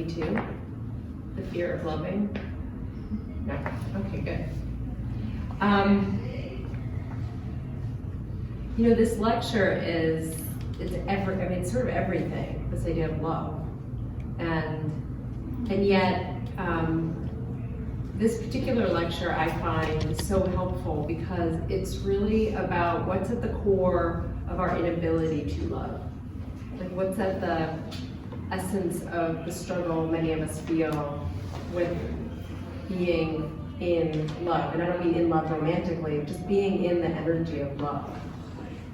anxiety too? The fear of loving? No. Okay, good. You know, this lecture it's sort of everything, this idea of love. And yet, this particular lecture I find so helpful because it's really about what's at the core of our inability to love. Like what's at the essence of the struggle many of us feel with being in love. And I don't mean in love romantically, just being in the energy of love.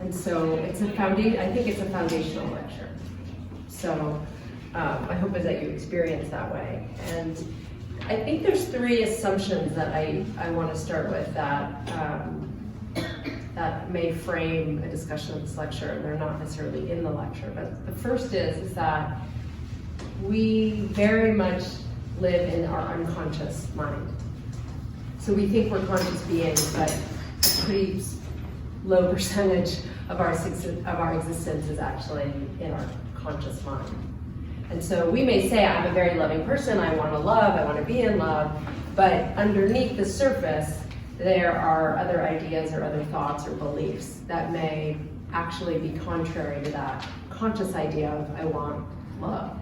And so I think it's a foundational lecture. So I hope is that you experience that way. And I think there's 3 assumptions that I want to start with that may frame a discussion of this lecture, and they're not necessarily in the lecture. But the first is that we very much live in our unconscious mind. So we think we're conscious beings, but a pretty low percentage of our existence is actually in our conscious mind. And so we may say, I'm a very loving person, I want to love, I want to be in love, but underneath the surface, there are other ideas or other thoughts or beliefs that may actually be contrary to that conscious idea of I want love.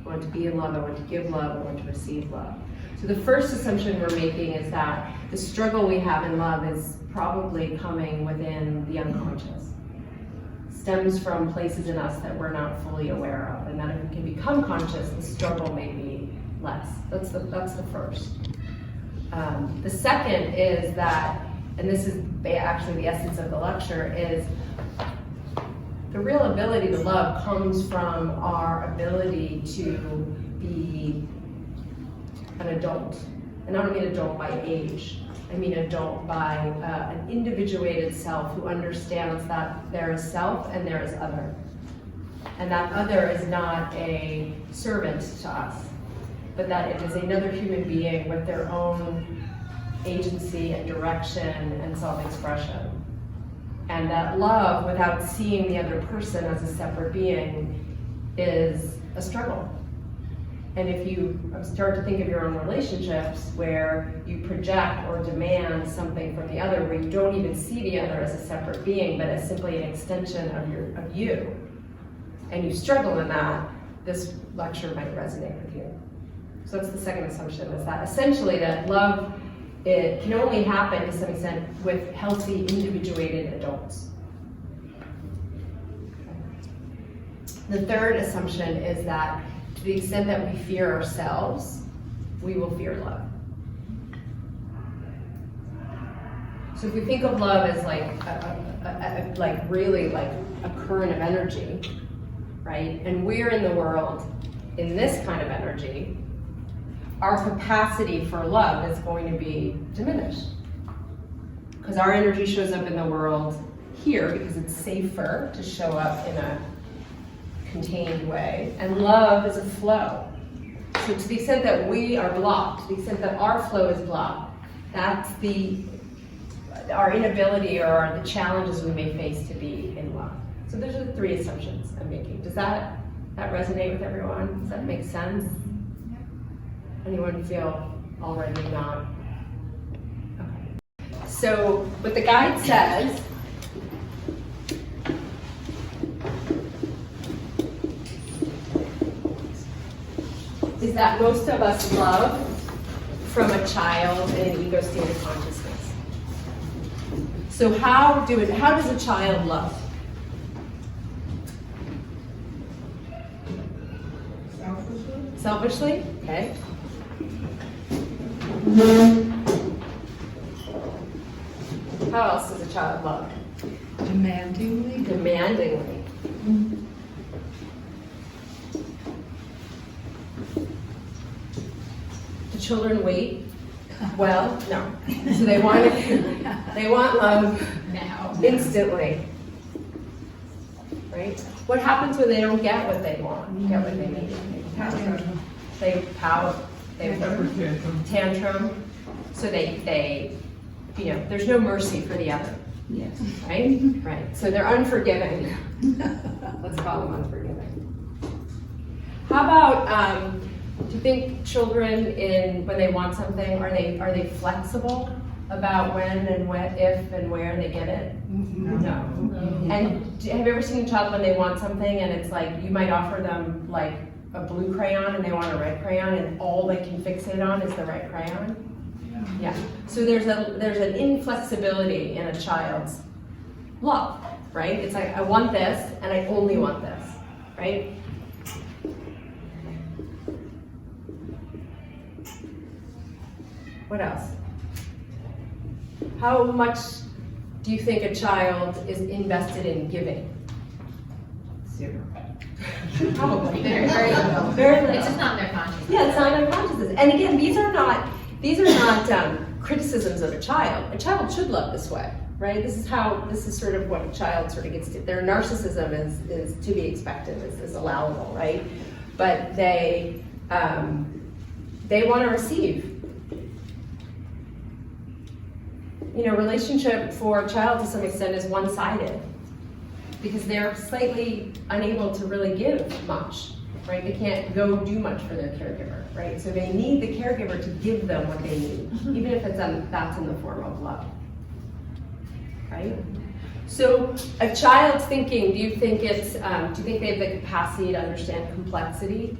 I want to be in love, I want to give love, I want to receive love. So the first assumption we're making is that the struggle we have in love is probably coming within the unconscious. Stems from places in us that we're not fully aware of, and that if we can become conscious, the struggle may be less. That's the first. The second is that, and this is actually the essence of the lecture, is the real ability to love comes from our ability to be an adult. And I don't mean adult by age. I mean adult by an individuated self who understands that there is self and there is other. And that other is not a servant to us, but that it is another human being with their own agency and direction and self-expression. And that love, without seeing the other person as a separate being, is a struggle. And if you start to think of your own relationships where you project or demand something from the other, where you don't even see the other as a separate being, but as simply an extension of you, and you struggle in that, this lecture might resonate with you. So that's the second assumption, is that essentially that love, it can only happen to some extent with healthy, individuated adults. The third assumption is that to the extent that we fear ourselves, we will fear love. So if we think of love as really like a current of energy, right? And we're in the world in this kind of energy, our capacity for love is going to be diminished. Because our energy shows up in the world here because it's safer to show up in a contained way, and love is a flow. So to the extent that we are blocked, to the extent that our flow is blocked, that's our inability or the challenges we may face to be in love. So those are the 3 assumptions I'm making. Does that resonate with everyone? Does that make sense? Anyone feel already not? Okay. So what the guide says is that most of us love from a child in an ego state of consciousness. So how does a child love? Selfishly? Okay. How else does a child love? Demandingly. Demandingly. Do children wait? Well, no. So they want love Now. instantly. Right? What happens when they don't get what they want? Get what they need? They pout. They tantrum. So they there's no mercy for the other. Yes. Right? Right. So they're unforgiving. Let's call them unforgiving. How about Do you think children, when they want something, are they flexible about when and if and where they get it? No. And have you ever seen a child when they want something and it's like you might offer them like a blue crayon and they want a red crayon and all they can fixate on is the red crayon? Yeah. So there's an inflexibility in a child's love, right? It's like I want this and I only want this, right? What else? How much do you think a child is invested in giving? 0. Probably. Very little. Very little. It's just not in their consciousness. Yeah, it's not in their consciousness. And again, these are not criticisms of a child. A child should love this way, right? This is sort of what a child sort of gets to. Their narcissism is to be expected, is allowable, right? But they want to receive. You know, relationship for a child to some extent is one-sided because they're slightly unable to really give much, right? They can't go do much for their caregiver, right? So they need the caregiver to give them what they need, even if that's in the form of love, right? So a child's thinking, do you think they have the capacity to understand complexity?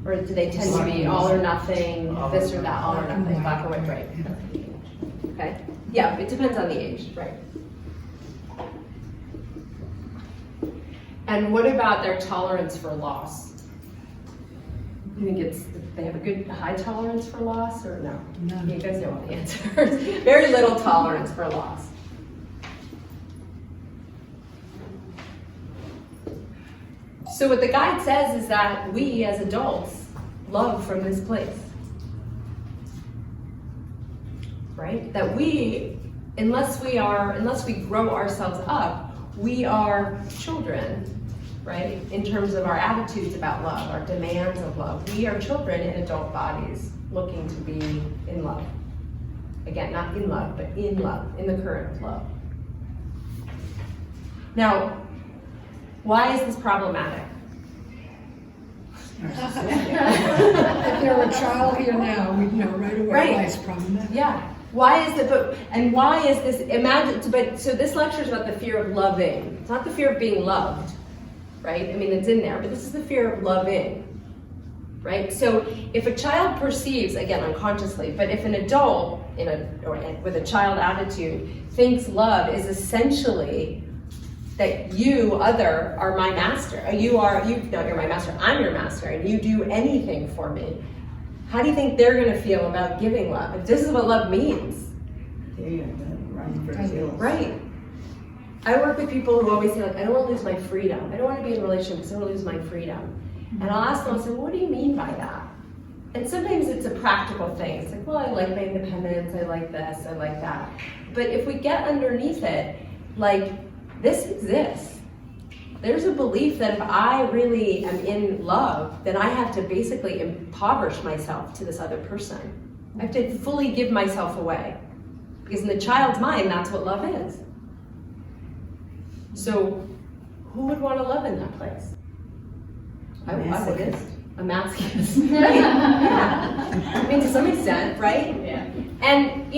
Or do they tend to be all or nothing, this or that, all or nothing, black or white, right? Okay, yeah, it depends on the age, right? And what about their tolerance for loss? You think they have a high tolerance for loss or no? No. You guys know all the answers. Very little tolerance for loss. So what the guide says is that we as adults love from this place, right? That unless we grow ourselves up, we are children, right? In terms of our attitudes about love, our demands of love. We are children in adult bodies looking to be in love. Again, not in love, but in love, in the current love. Now, why is this problematic? If there were a child here now, we'd know right away Right. why it's problematic. Yeah. Why is this? So this lecture is about the fear of loving. It's not the fear of being loved, right? I mean, it's in there, but this is the fear of loving, right? So if a child perceives, again, unconsciously, but if an adult with a child attitude thinks love is essentially that you, other, are my master. You're my master, I'm your master, and you do anything for me. How do you think they're gonna feel about giving love? If this is what love means. Right. I work with people who always say, like, I don't wanna lose my freedom. I don't wanna be in a relationship because I don't wanna lose my freedom. And I'll ask them, I'll say, well, what do you mean by that? And sometimes it's a practical thing. It's like, well, I like my independence, I like this, I like that. But if we get underneath it, like, this exists. There's a belief that if I really am in love, then I have to basically impoverish myself to this other person. I have to fully give myself away. Because in the child's mind, that's what love is. So, who would want to love in that place? I would. A masochist. Right? Yeah. I mean, to some extent, right? Yeah. And,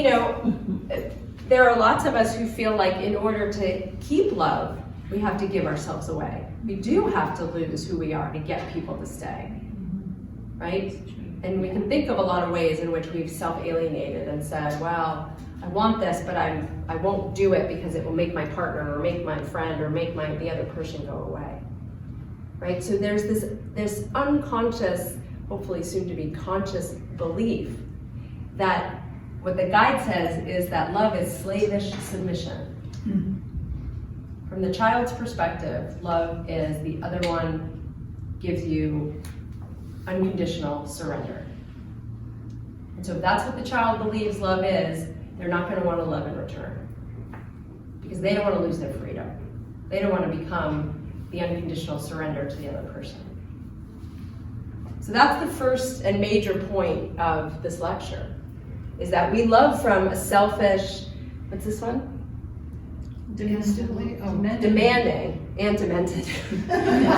there are lots of us who feel like in order to keep love, we have to give ourselves away. We do have to lose who we are to get people to stay, right? And we can think of a lot of ways in which we've self-alienated and said, well, I want this, but I won't do it because it will make my partner or make my friend or make the other person go away, right? So there's this unconscious, hopefully soon to be conscious belief that what the guide says is that love is slavish submission. Mm-hmm. From the child's perspective, love is the other one gives you unconditional surrender. And so if that's what the child believes love is, they're not going to want to love in return. Because they don't want to lose their freedom. They don't want to become the unconditional surrender to the other person. So that's the first and major point of this lecture. Is that we love from a selfish, what's this one? Demanding. and demented,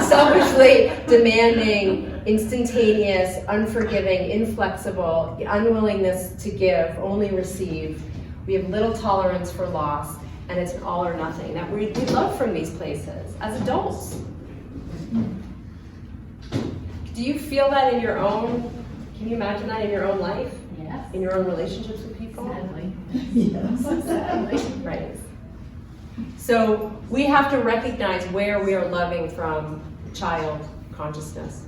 selfishly demanding, instantaneous, unforgiving, inflexible, unwillingness to give, only receive. We have little tolerance for loss, and it's an all or nothing that we love from these places as adults. Do you feel that in your own, can you imagine that in your own life? Yes. In your own relationships with people? Sadly. Yes. Sadly. Right. So we have to recognize where we are loving from child consciousness.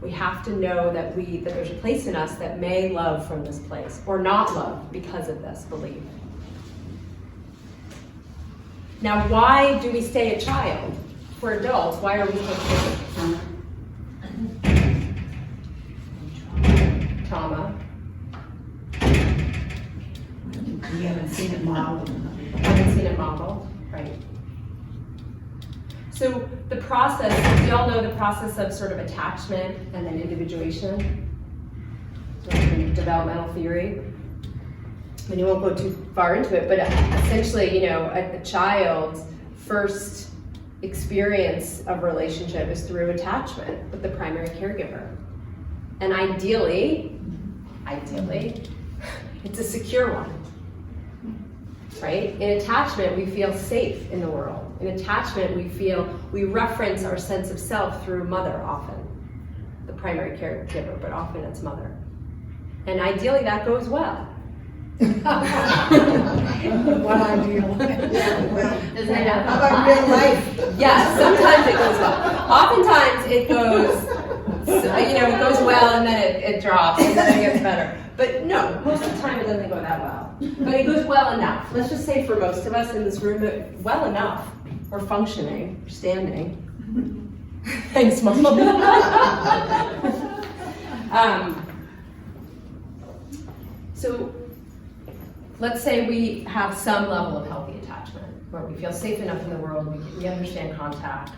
We have to know that there's a place in us that may love from this place or not love because of this belief. Now, why do we stay a child? For adults, why are we still children? Trauma. We haven't seen it modeled. Haven't seen it modeled, right? So the process, do y'all know the process of sort of attachment and then individuation? Sort of in developmental theory. I mean, you won't go too far into it, but essentially, a child's first experience of relationship is through attachment with the primary caregiver. And ideally, it's a secure one. Right? In attachment, we feel safe in the world. In attachment, we reference our sense of self through mother often, the primary caregiver, but often it's mother. And ideally, that goes well. What ideal. Yeah, well, doesn't it have How about real life? Yes, sometimes it goes well. Oftentimes it goes well and then it drops and then it gets better. But no, most of the time it doesn't go that well. But it goes well enough. Let's just say for most of us in this room, well enough. We're functioning, we're standing. Thanks, Mom. So let's say we have some level of healthy attachment where we feel safe enough in the world, we understand contact,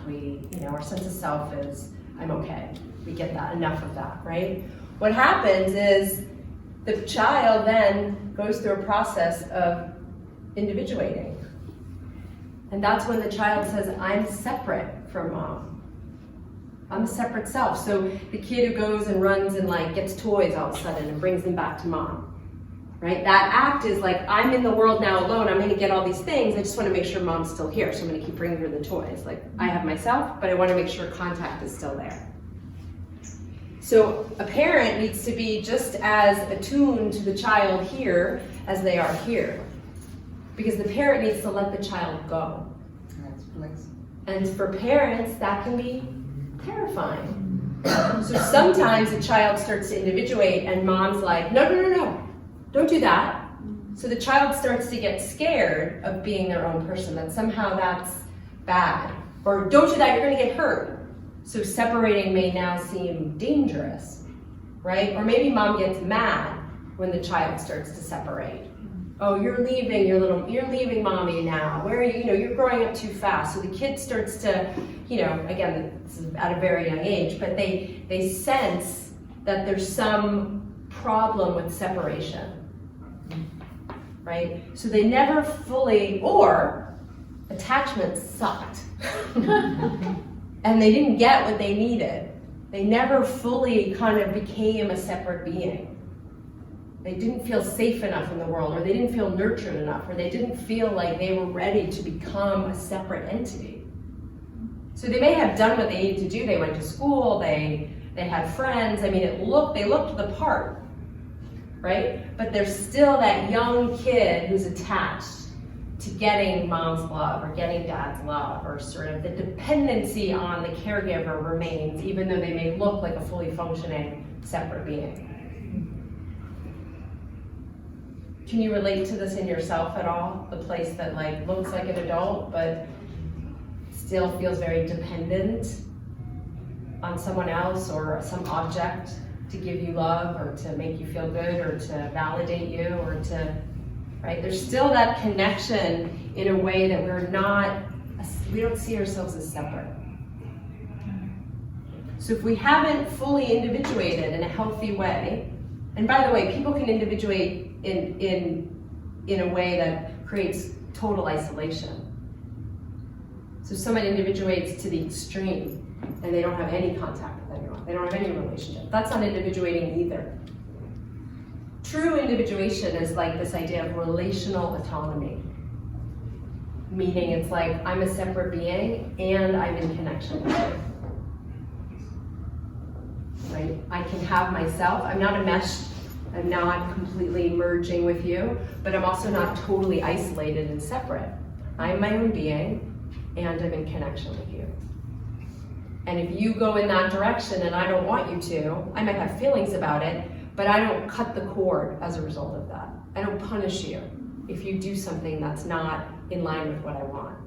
our sense of self is, I'm okay. We get that, enough of that, right? What happens is the child then goes through a process of individuating. And that's when the child says, I'm separate from mom. I'm a separate self. So the kid who goes and runs and gets toys all of a sudden and brings them back to mom. Right? That act is like, I'm in the world now alone, I'm gonna get all these things, I just wanna make sure mom's still here, so I'm gonna keep bringing her the toys. I have myself, but I wanna make sure contact is still there. So a parent needs to be just as attuned to the child here as they are here. Because the parent needs to let the child go. That's place. And for parents, that can be terrifying. So sometimes a child starts to individuate and mom's like, no. Don't do that. So the child starts to get scared of being their own person, that somehow that's bad. Or don't do that, you're gonna get hurt. So separating may now seem dangerous, right? Or maybe mom gets mad when the child starts to separate. Oh, you're leaving mommy now. Where are you? You're growing up too fast. So the kid starts to, again, this is at a very young age, but they sense that there's some problem with separation. Right? So they never fully, or attachment sucked. And they didn't get what they needed. They never fully kind of became a separate being. They didn't feel safe enough in the world, or they didn't feel nurtured enough, or they didn't feel like they were ready to become a separate entity. So they may have done what they needed to do. They went to school, they had friends. I mean, they looked the part. Right? But there's still that young kid who's attached to getting mom's love or getting dad's love, or sort of the dependency on the caregiver remains, even though they may look like a fully functioning separate being. Can you relate to this in yourself at all? The place that looks like an adult, but still feels very dependent on someone else or some object to give you love or to make you feel good or to validate you or to, right? There's still that connection in a way that we don't see ourselves as separate. So if we haven't fully individuated in a healthy way, and by the way, people can individuate in a way that creates total isolation. So someone individuates to the extreme and they don't have any contact with anyone. They don't have any relationship. That's not individuating either. True individuation is like this idea of relational autonomy. Meaning it's like I'm a separate being and I'm in connection with you. Right? I can have myself. I'm not enmeshed. I'm not completely merging with you, but I'm also not totally isolated and separate. I'm my own being and I'm in connection with you. And if you go in that direction and I don't want you to, I might have feelings about it, but I don't cut the cord as a result of that. I don't punish you if you do something that's not in line with what I want.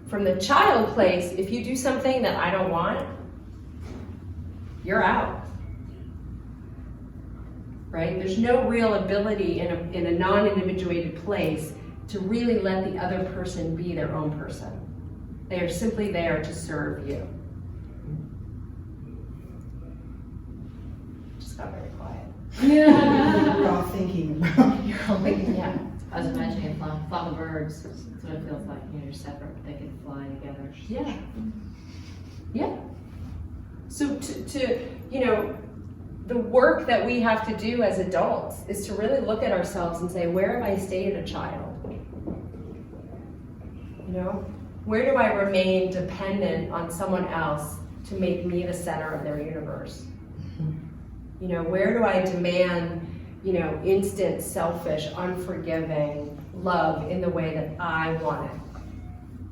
From the child place, if you do something that I don't want, you're out. Right? There's no real ability in a non-individuated place to really let the other person be their own person. They are simply there to serve you. Just got very quiet. We're all thinking. Yeah. I was imagining a flock of birds. That's what it feels like. You're separate, but they can fly together. Yeah. Yeah. So the work that we have to do as adults is to really look at ourselves and say, where have I stayed a child? Where do I remain dependent on someone else to make me the center of their universe? Where do I demand, instant, selfish, unforgiving love in the way that I want it?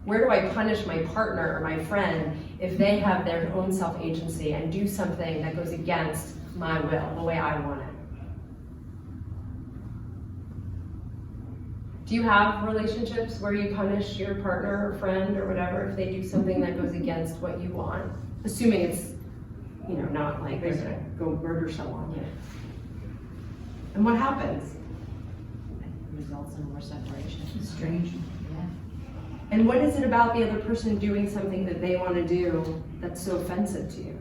Where do I punish my partner or my friend if they have their own self-agency and do something that goes against my will, the way I want it? Do you have relationships where you punish your partner or friend or whatever if they do something that goes against what you want? Assuming it's, not like they're gonna go murder someone. Yeah. And what happens? It results in more separation. Strange. Yeah. And what is it about the other person doing something that they want to do that's so offensive to you?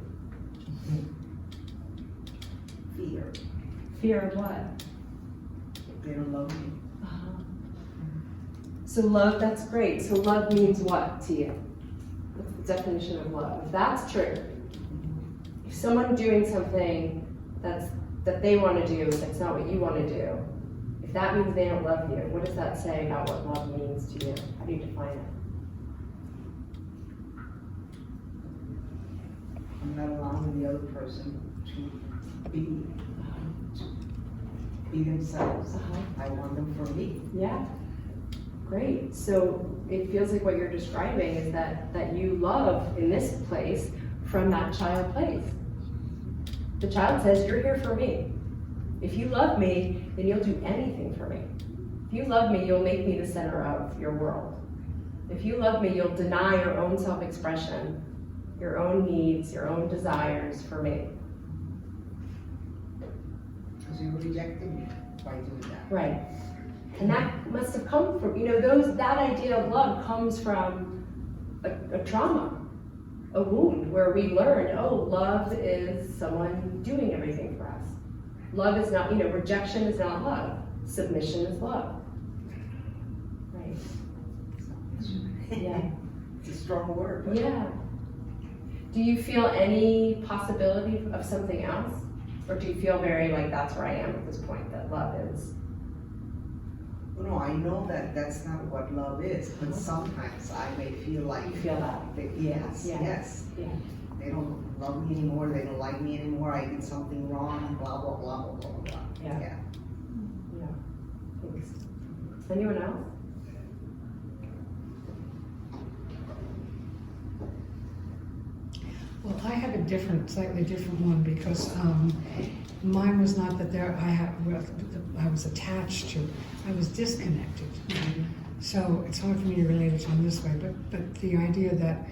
Fear. Fear of what? They don't love me. So love, that's great. So love means what to you? What's the definition of love? If that's true, if someone doing something that they want to do that's not what you want to do, if that means they don't love you, what does that say about what love means to you? How do you define it? I'm not allowing the other person to be themselves. I want them for me. Yeah. Great. So it feels like what you're describing is that you love in this place from that child place. The child says, you're here for me. If you love me, then you'll do anything for me. If you love me, you'll make me the center of your world. If you love me, you'll deny your own self-expression, your own needs, your own desires for me. Because you rejected me by doing that. Right. And that must have come from, that idea of love comes from a trauma, a wound where we learned, love is someone doing everything for us. Love is not, rejection is not love. Submission is love. Right. Yeah. It's a strong word. But Yeah. Do you feel any possibility of something else? Or do you feel very like that's where I am at this point, that love is? No, I know that that's not what love is, but sometimes I may feel like. You feel that? Yes, Yeah. yes. Yeah. They don't love me anymore, they don't like me anymore, I did something wrong, blah, blah, blah, blah, blah, blah. Yeah. Yeah. Yeah. Thanks. Anyone else? Well, I have a slightly different one because mine was not that I was attached to, I was disconnected. So it's hard for me to relate it on this way, but the idea that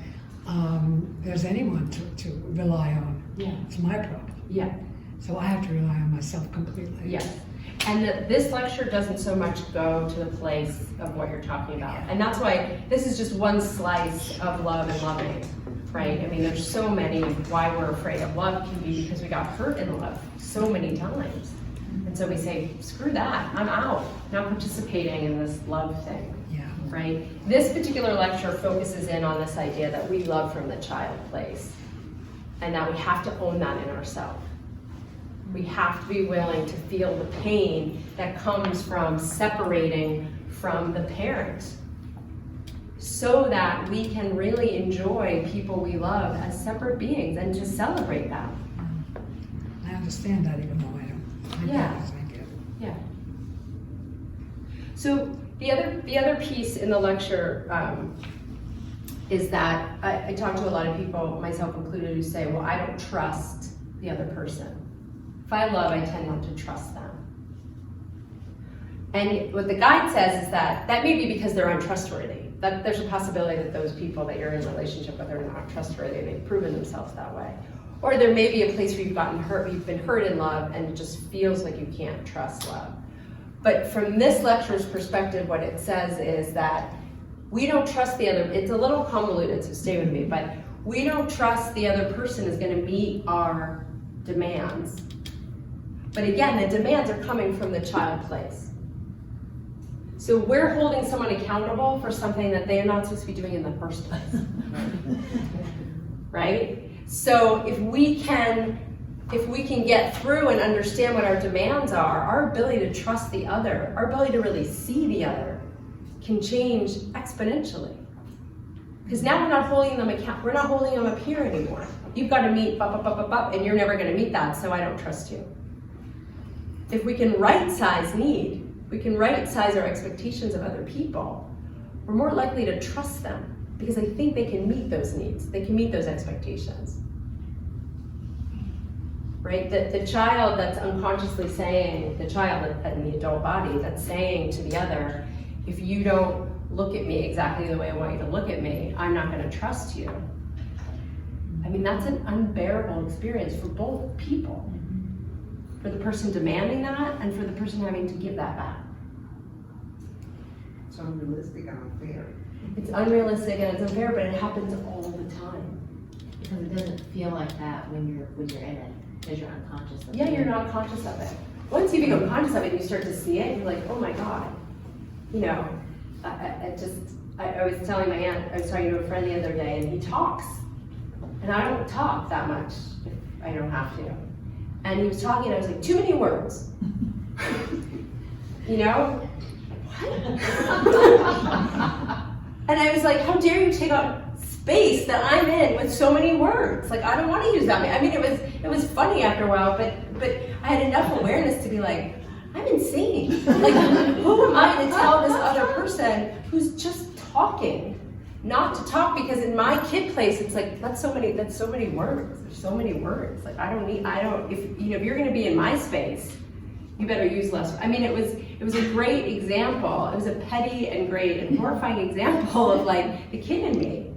there's anyone to rely on, Yeah. it's my problem. Yeah. So I have to rely on myself completely. Yes. And this lecture doesn't so much go to the place of what you're talking about. And that's why this is just one slice of love and loving, right? I mean, there's so many, why we're afraid of love can be because we got hurt in love so many times. And so we say, screw that, I'm out, not participating in this love thing. Yeah. right? This particular lecture focuses in on this idea that we love from the child place, and that we have to own that in ourselves. We have to be willing to feel the pain that comes from separating from the parent, so that we can really enjoy people we love as separate beings and to celebrate them. I understand that even though I don't. I get it. Yeah. So the other piece in the lecture is that I talk to a lot of people, myself included, who say, well, I don't trust the other person. If I love, I tend not to trust them. And what the guide says is that may be because they're untrustworthy. That there's a possibility that those people that you're in a relationship with are not trustworthy, and they've proven themselves that way. Or there may be a place where you've gotten hurt, you've been hurt in love, and it just feels like you can't trust love. But from this lecture's perspective, what it says is that we don't trust the other. It's a little convoluted, so stay with me, but we don't trust the other person is going to meet our demands. But again, the demands are coming from the child place. So we're holding someone accountable for something that they're not supposed to be doing in the first place. Right? So if we can get through and understand what our demands are, our ability to trust the other, our ability to really see the other, can change exponentially. Because now we're not holding them up here anymore. You've got to meet and you're never going to meet that, so I don't trust you. If we can right-size need, we can right-size our expectations of other people, we're more likely to trust them because I think they can meet those needs, they can meet those expectations. Right? The child that's unconsciously saying, the child in the adult body that's saying to the other, if you don't look at me exactly the way I want you to look at me, I'm not going to trust you. I mean, that's an unbearable experience for both people. For the person demanding that and for the person having to give that back. It's unrealistic and unfair. It's unrealistic and it's unfair, but it happens all the time. Because it doesn't feel like that when you're in it, because you're unconscious of it. Yeah, you're not conscious of it. Once you become conscious of it and you start to see it, you're like, oh my God. You know, I was telling my aunt, I was talking to a friend the other day, and he talks. And I don't talk that much if I don't have to. And he was talking, and I was like, too many words. You know? What? And I was like, how dare you take up space that I'm in with so many words? Like, I don't want to use that. I mean, it was funny after a while, but I had enough awareness to be like, I'm insane. Like, who am I to tell this other person who's just talking not to talk? Because in my kid place, it's like, that's so many words. There's so many words. Like, if you're going to be in my space, you better use less. I mean, it was a great example. It was a petty and great and horrifying example of like the kid in me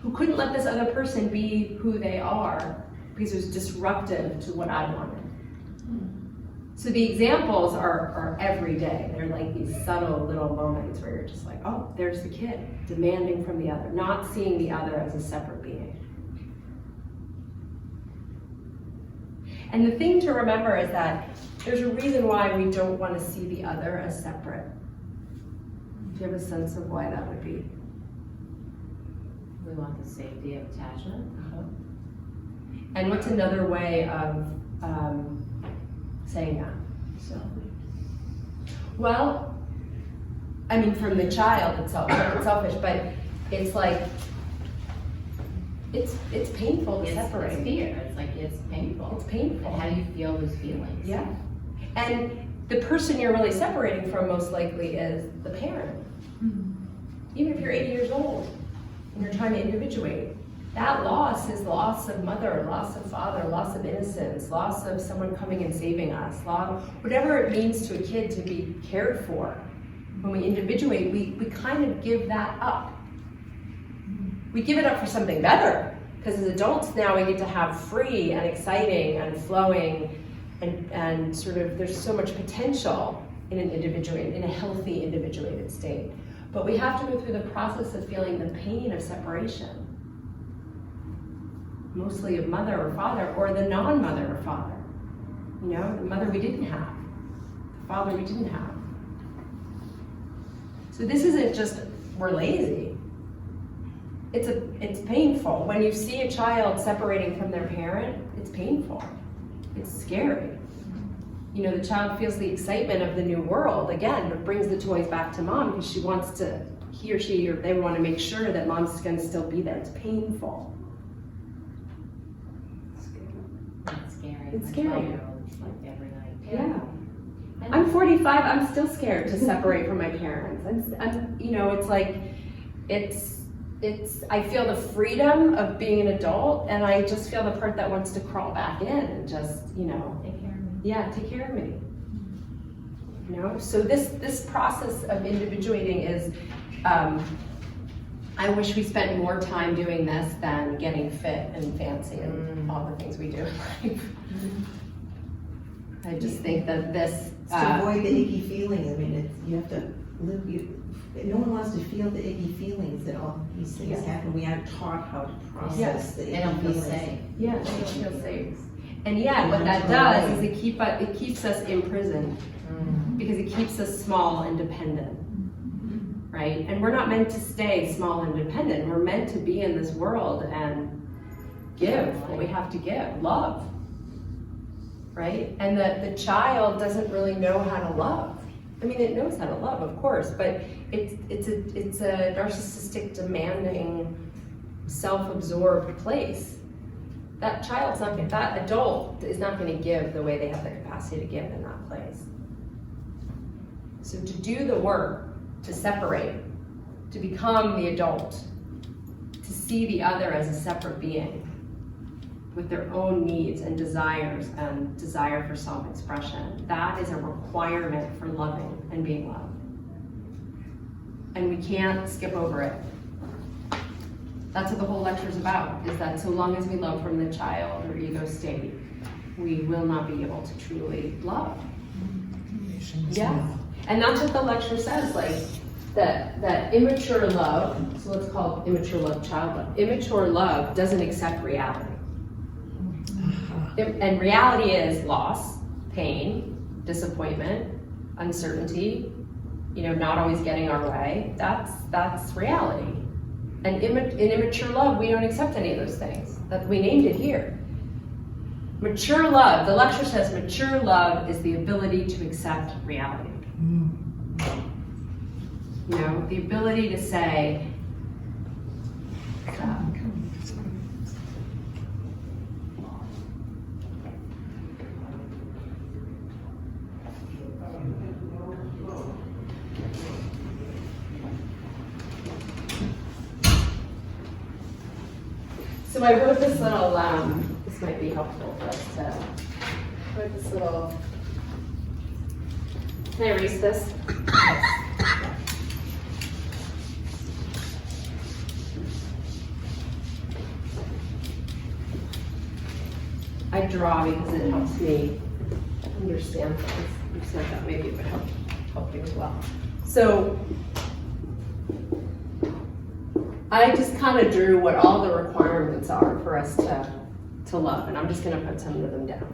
who couldn't let this other person be who they are because it was disruptive to what I wanted. So the examples are every day. They're like these subtle little moments where you're just like, oh, there's the kid demanding from the other, not seeing the other as a separate being. And the thing to remember is that there's a reason why we don't want to see the other as separate. Do you have a sense of why that would be? We want the safety of attachment. And what's another way of saying that? Well, I mean, from the child itself, it's selfish, but it's like, it's painful to separate. It's fear. It's like, it's painful. It's painful. And how do you feel those feelings? Yeah. And the person you're really separating from most likely is the parent. Even if you're 80 years old and you're trying to individuate, that loss is loss of mother, loss of father, loss of innocence, loss of someone coming and saving us, whatever it means to a kid to be cared for. When we individuate, we kind of give that up. We give it up for something better, because as adults now we get to have free and exciting and flowing and sort of, there's so much potential in a healthy individuated state. But we have to go through the process of feeling the pain of separation. Mostly of mother or father, or the non-mother or father. You know, the mother we didn't have, the father we didn't have. So this isn't just, we're lazy. It's painful. When you see a child separating from their parent, it's painful. It's scary. You know, the child feels the excitement of the new world. Again, it brings the toys back to mom because she wants to, he or she, or they want to make sure that mom's going to still be there. It's painful. It's scary. It's My scary. 12-year-old, it's like every night. Yeah. I'm 45, I'm still scared to separate from my parents. I'm you know, it's like, I feel the freedom of being an adult, and I just feel the part that wants to crawl back in and just, you know, Take care of me. yeah, take care of me. You know, so this process of individuating is, I wish we spent more time doing this than getting fit and fancy and all the things we do in life. I just think that this, It's to avoid the icky feeling. I mean, you have to live. No one wants to feel the icky feelings that all these things Yeah. happen. We aren't taught how to process Yes. the They icky don't feel feelings. safe. yeah, they don't feel safe. And yet, what that does is it keeps us imprisoned because it keeps us small and dependent, right? And we're not meant to stay small and dependent. We're meant to be in this world and give what we have to give, love, right? And the child doesn't really know how to love. I mean, it knows how to love, of course, but it's a narcissistic, demanding, self-absorbed place. That that adult is not going to give the way they have the capacity to give in that place. So to do the work, to separate, to become the adult, to see the other as a separate being with their own needs and desires and desire for self-expression, that is a requirement for loving and being loved. And we can't skip over it. That's what the whole lecture is about, is that so long as we love from the child or ego state, we will not be able to truly love. Yeah. And that's what the lecture says, like, that immature love, so let's call it immature love, child love. Immature love doesn't accept reality. And reality is loss, pain, disappointment, uncertainty, you know, not always getting our way. That's reality. And in immature love, we don't accept any of those things. That we named it here. Mature love, the lecture says mature love is the ability to accept reality. You know, the ability to say, so I wrote this little, this might be helpful for us to, wrote this little, can I erase this? I draw because it helps me understand things. So I thought maybe it would help you as well. So I just kind of drew what all the requirements are for us to love, and I'm just going to put some of them down.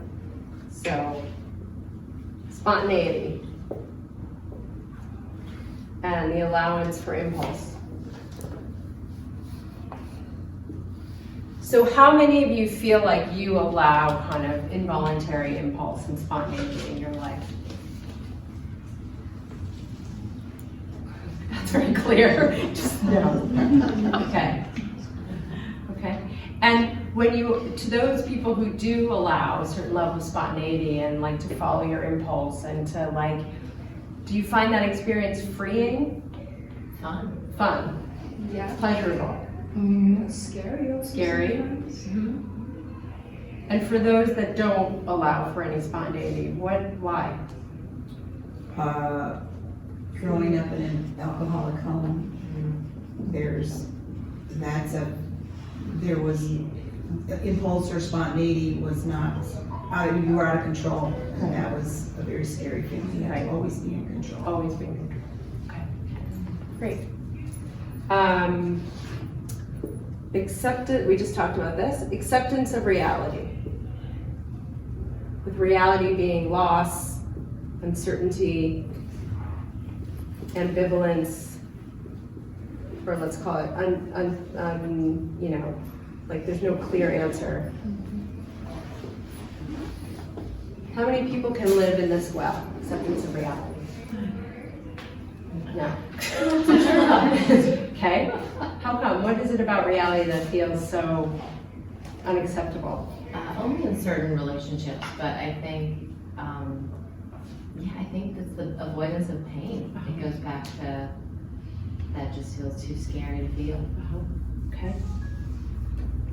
So spontaneity and the allowance for impulse. So how many of you feel like you allow kind of involuntary impulse and spontaneity in your life? That's very clear. Just no. Okay. Okay. And when to those people who do allow a certain level of spontaneity and like to follow your impulse and to like, do you find that experience freeing? Fun. Fun. Yeah. Pleasurable. Scary also. Scary. sometimes. And for those that don't allow for any spontaneity, why? Growing up in an alcoholic home, there was impulse or spontaneity was not you were out of control, and that was a very scary feeling. You had to always be in control. Always being. Okay. Great. We just talked about this. Acceptance of reality. With reality being loss, uncertainty, ambivalence, or let's call it, you know, like there's no clear answer. How many people can live in this well, acceptance of reality? No. Okay. How come? What is it about reality that feels so unacceptable? Only in certain relationships, but I think, I think it's the avoidance of pain. It goes back to that just feels too scary to feel. Okay.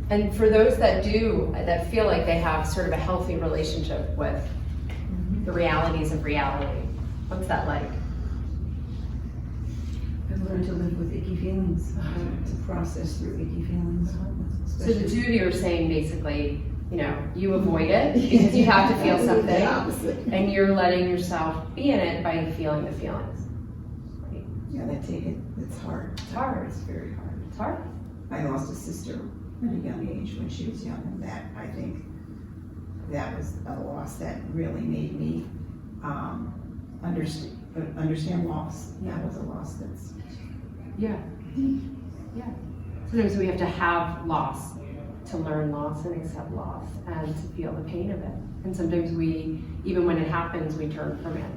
And for those that feel like they have sort of a healthy relationship with the realities of reality, what's that like? I've learned to live with icky feelings, to process through icky feelings. So the two of you are saying basically, you know, you avoid it because you have to feel something, and you're letting yourself be in it by feeling the feelings. Right? Yeah, it's hard. It's hard. It's very hard. It's hard. I lost a sister at a young age when she was young, and that, I think, that was a loss that really made me understand loss. That was a loss that's... Yeah. Yeah. Sometimes we have to have loss to learn loss and accept loss and to feel the pain of it. And sometimes we, even when it happens, we turn from it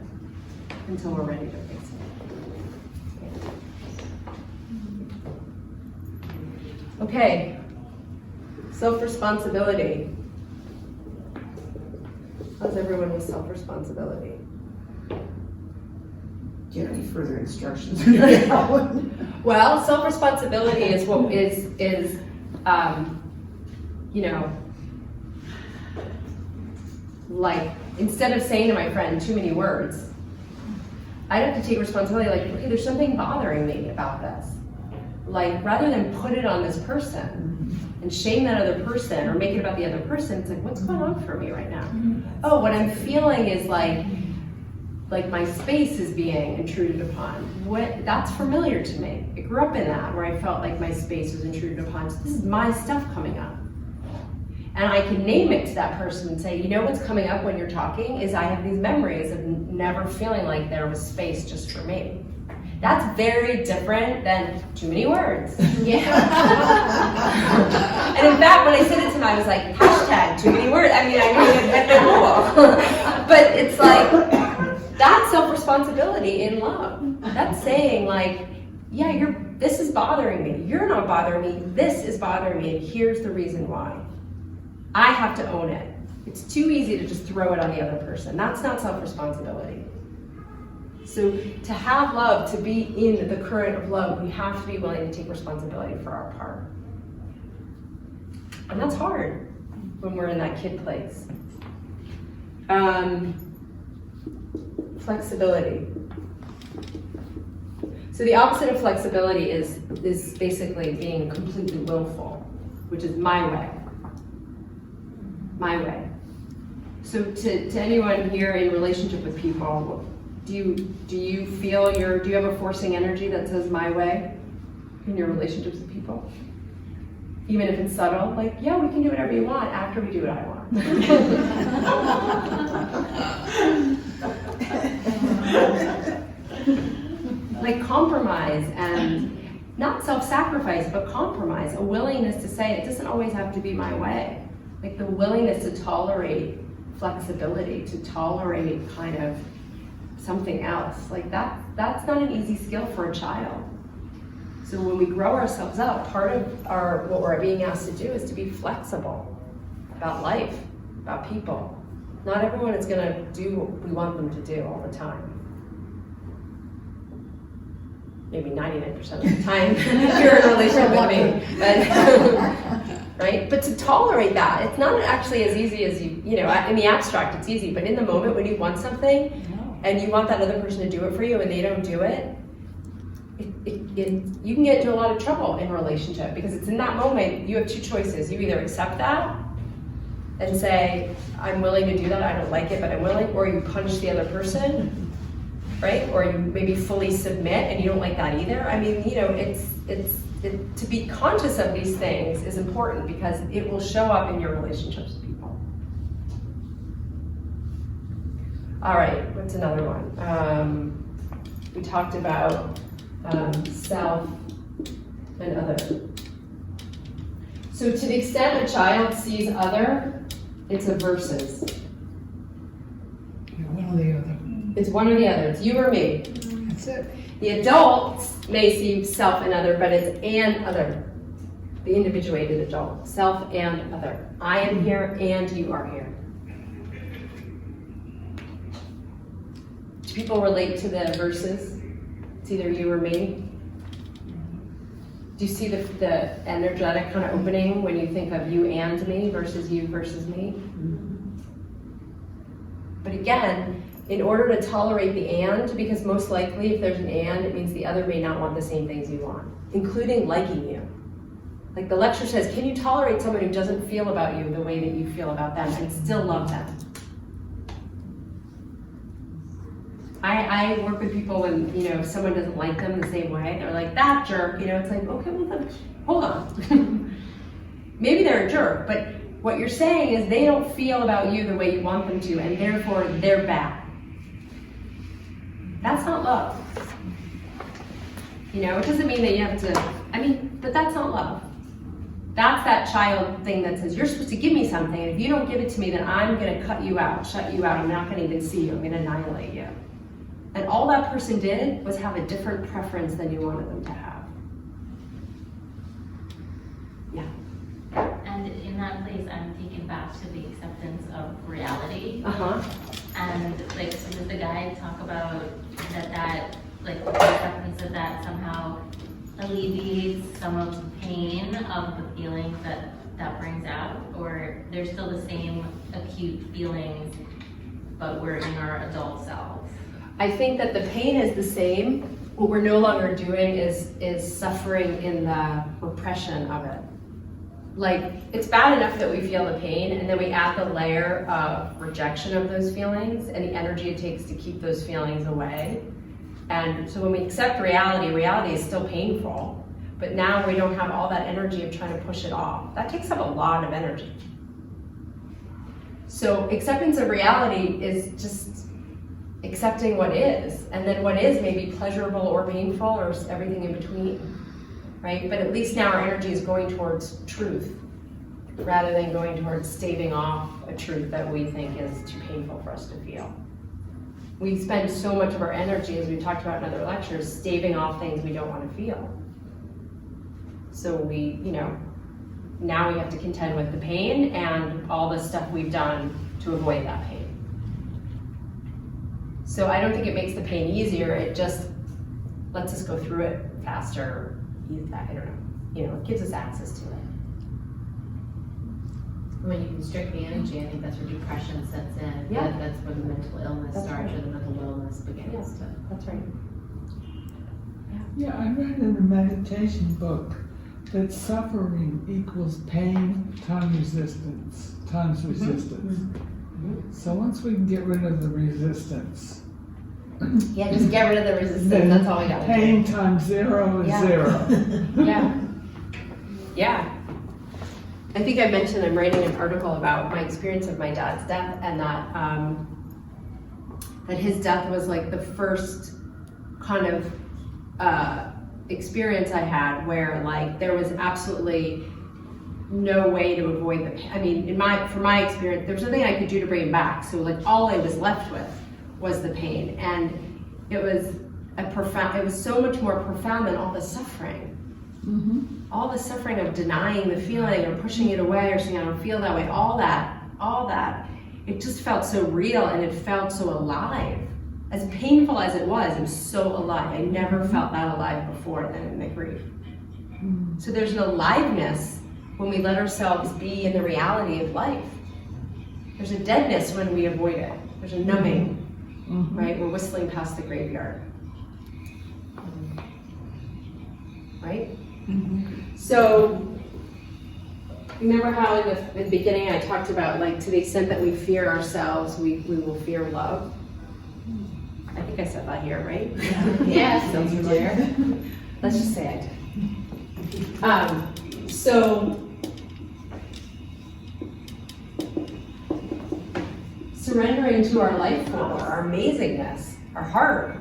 until we're ready to face it. Okay. Self-responsibility. How's everyone with self-responsibility? Do you have any further instructions? Well, self-responsibility is what is you know, like, instead of saying to my friend too many words, I'd have to take responsibility, like, okay, there's something bothering me about this. Like, rather than put it on this person and shame that other person or make it about the other person, it's like, what's going on for me right now? Oh, what I'm feeling is like my space is being intruded upon. That's familiar to me. I grew up in that, where I felt like my space was intruded upon. So this is my stuff coming up. And I can name it to that person and say, you know what's coming up when you're talking is I have these memories of never feeling like there was space just for me. That's very different than too many words. Yeah. And in fact, when I said it to him, I was like, hashtag too many words. I mean, I mean, it's cool. But it's like, that's self-responsibility in love. That's saying like, yeah, this is bothering me. You're not bothering me. This is bothering me, and here's the reason why. I have to own it. It's too easy to just throw it on the other person. That's not self-responsibility. So to have love, to be in the current of love, we have to be willing to take responsibility for our part. And that's hard when we're in that kid place. Flexibility. So the opposite of flexibility is basically being completely willful, which is my way. My way. So to anyone here in relationship with people, do you feel do you have a forcing energy that says my way in your relationships with people? Even if it's subtle, like, yeah, we can do whatever you want after we do what I want. Like compromise, and not self-sacrifice, but compromise, a willingness to say it doesn't always have to be my way. Like the willingness to tolerate flexibility, to tolerate kind of something else. Like that's not an easy skill for a child. So when we grow ourselves up, part of what we're being asked to do is to be flexible about life, about people. Not everyone is going to do what we want them to do all the time. Maybe 99% of the time you're in a relationship with me. But, right? But to tolerate that, it's not actually as easy as in the abstract it's easy, but in the moment when you want something and you want that other person to do it for you and they don't do it, you can get into a lot of trouble in a relationship, because it's in that moment you have two choices. You either accept that and say, I'm willing to do that, I don't like it, but I'm willing, or you punch the other person. Right? Or you maybe fully submit and you don't like that either. I mean, to be conscious of these things is important, because it will show up in your relationships with people. All right, what's another one? we talked about self and other. So to the extent a child sees other, it's a versus. One or the other. It's one or the other, it's you or me. That's it. The adults may see self and other, but it's and other. The individuated adult, self and other. I am here and you are here. Do people relate to the verses? It's either you or me. Do you see the energetic kind of opening when you think of you and me versus you versus me? But again, in order to tolerate the and, because most likely if there's an and, it means the other may not want the same things you want, including liking you. Like the lecture says, can you tolerate someone who doesn't feel about you the way that you feel about them and still love them? I work with people when, if someone doesn't like them the same way, they're like, that jerk, it's like, okay, well then, hold on. Maybe they're a jerk, but what you're saying is they don't feel about you the way you want them to, and therefore they're bad. That's not love. It doesn't mean that you have to, but that's not love. That's that child thing that says, you're supposed to give me something, and if you don't give it to me, then I'm gonna cut you out, shut you out, I'm not gonna even see you, I'm gonna annihilate you. And all that person did was have a different preference than you wanted them to have. Yeah. And in that place, I'm taken back to the acceptance of reality. And so does the guy talk about that the acceptance of that somehow alleviates some of the pain of the feelings that brings out, or there's still the same acute feelings, but we're in our adult selves? I think that the pain is the same. What we're no longer doing is suffering in the repression of it. Like, it's bad enough that we feel the pain, and then we add the layer of rejection of those feelings and the energy it takes to keep those feelings away. And so when we accept reality is still painful, but now we don't have all that energy of trying to push it off. That takes up a lot of energy. So acceptance of reality is just accepting what is, and then what is may be pleasurable or painful or everything in between, right? But at least now our energy is going towards truth rather than going towards staving off a truth that we think is too painful for us to feel. We spend so much of our energy, as we talked about in other lectures, staving off things we don't want to feel. So we, now we have to contend with the pain and all the stuff we've done to avoid that pain. So I don't think it makes the pain easier, it just lets us go through it faster, I don't know, it gives us access to it. When you constrict the energy, I think that's where depression sets in. Yeah. That's where the mental illness That's starts, right. or the mental illness begins to. That's right. Yeah, I read in a meditation book that suffering equals pain times resistance. So once we can get rid of the resistance, Yeah, just get rid of the resistance, then that's all we got to do. pain times 0 is Yeah. 0. Yeah. I think I mentioned I'm writing an article about my experience of my dad's death, and that his death was like the first kind of experience I had where like there was absolutely no way to avoid the pain. I mean, from my experience, there was nothing I could do to bring him back. So like all I was left with was the pain, and it was it was so much more profound than all the suffering. All the suffering of denying the feeling or pushing it away or saying I don't feel that way, all that, it just felt so real and it felt so alive. As painful as it was so alive. I never felt that alive before than in the grief. So there's an aliveness when we let ourselves be in the reality of life. There's a deadness when we avoid it. There's a numbing, right? We're whistling past the graveyard. Right? So, remember how in the beginning I talked about like to the extent that we fear ourselves, we will fear love? I think I said that here, right? Yeah, Sounds familiar. Let's just say I did. So, surrendering to our life force, our amazingness, our heart,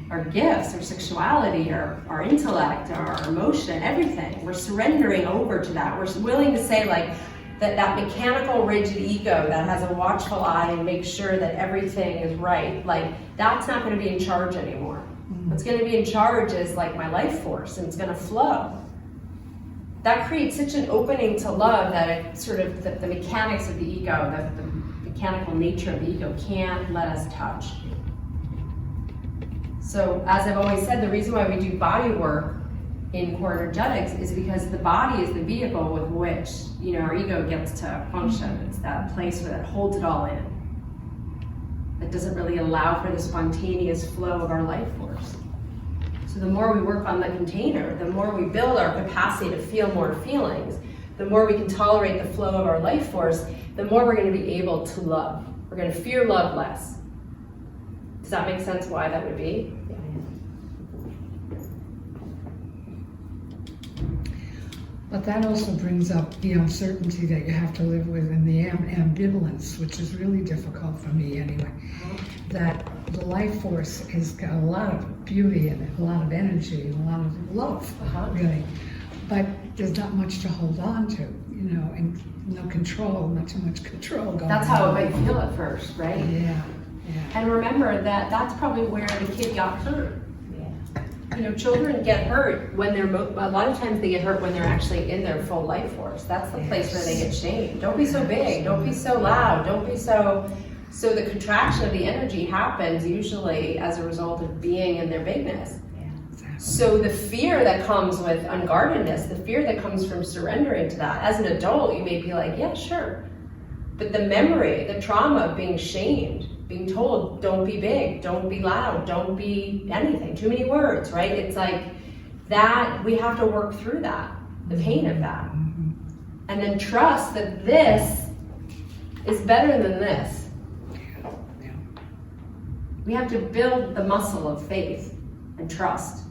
our gifts, our sexuality, our intellect, our emotion, everything. We're surrendering over to that. We're willing to say like, that mechanical, rigid ego that has a watchful eye and makes sure that everything is right, like that's not going to be in charge anymore. What's going to be in charge is like my life force, and it's going to flow. That creates such an opening to love that it sort of, the mechanics of the ego, the mechanical nature of the ego can't let us touch. So as I've always said, the reason why we do body work in core energetics is because the body is the vehicle with which, our ego gets to function. It's that place where it holds it all in. It doesn't really allow for the spontaneous flow of our life force. So the more we work on the container, the more we build our capacity to feel more feelings, the more we can tolerate the flow of our life force, the more we're going to be able to love. We're going to fear love less. Does that make sense why that would be? But that also brings up the uncertainty that you have to live with and the ambivalence, which is really difficult for me anyway. That the life force has got a lot of beauty in it, a lot of energy, and a lot of love, really. But there's not much to hold on to, and no control, not too much control going on. That's how it might feel at first, right? Yeah. And remember that that's probably where the kid got hurt. Children get hurt when they're, a lot of times they get hurt when they're actually in their full life force. That's the place where they get shamed. Don't be so big, don't be so loud, don't be so the contraction of the energy happens usually as a result of being in their bigness. So the fear that comes with unguardedness, the fear that comes from surrendering to that, as an adult, you may be like, yeah, sure. But the memory, the trauma of being shamed, being told, don't be big, don't be loud, don't be anything, too many words, right? It's like that, we have to work through that, the pain of that. And then trust that this is better than this. We have to build the muscle of faith and trust.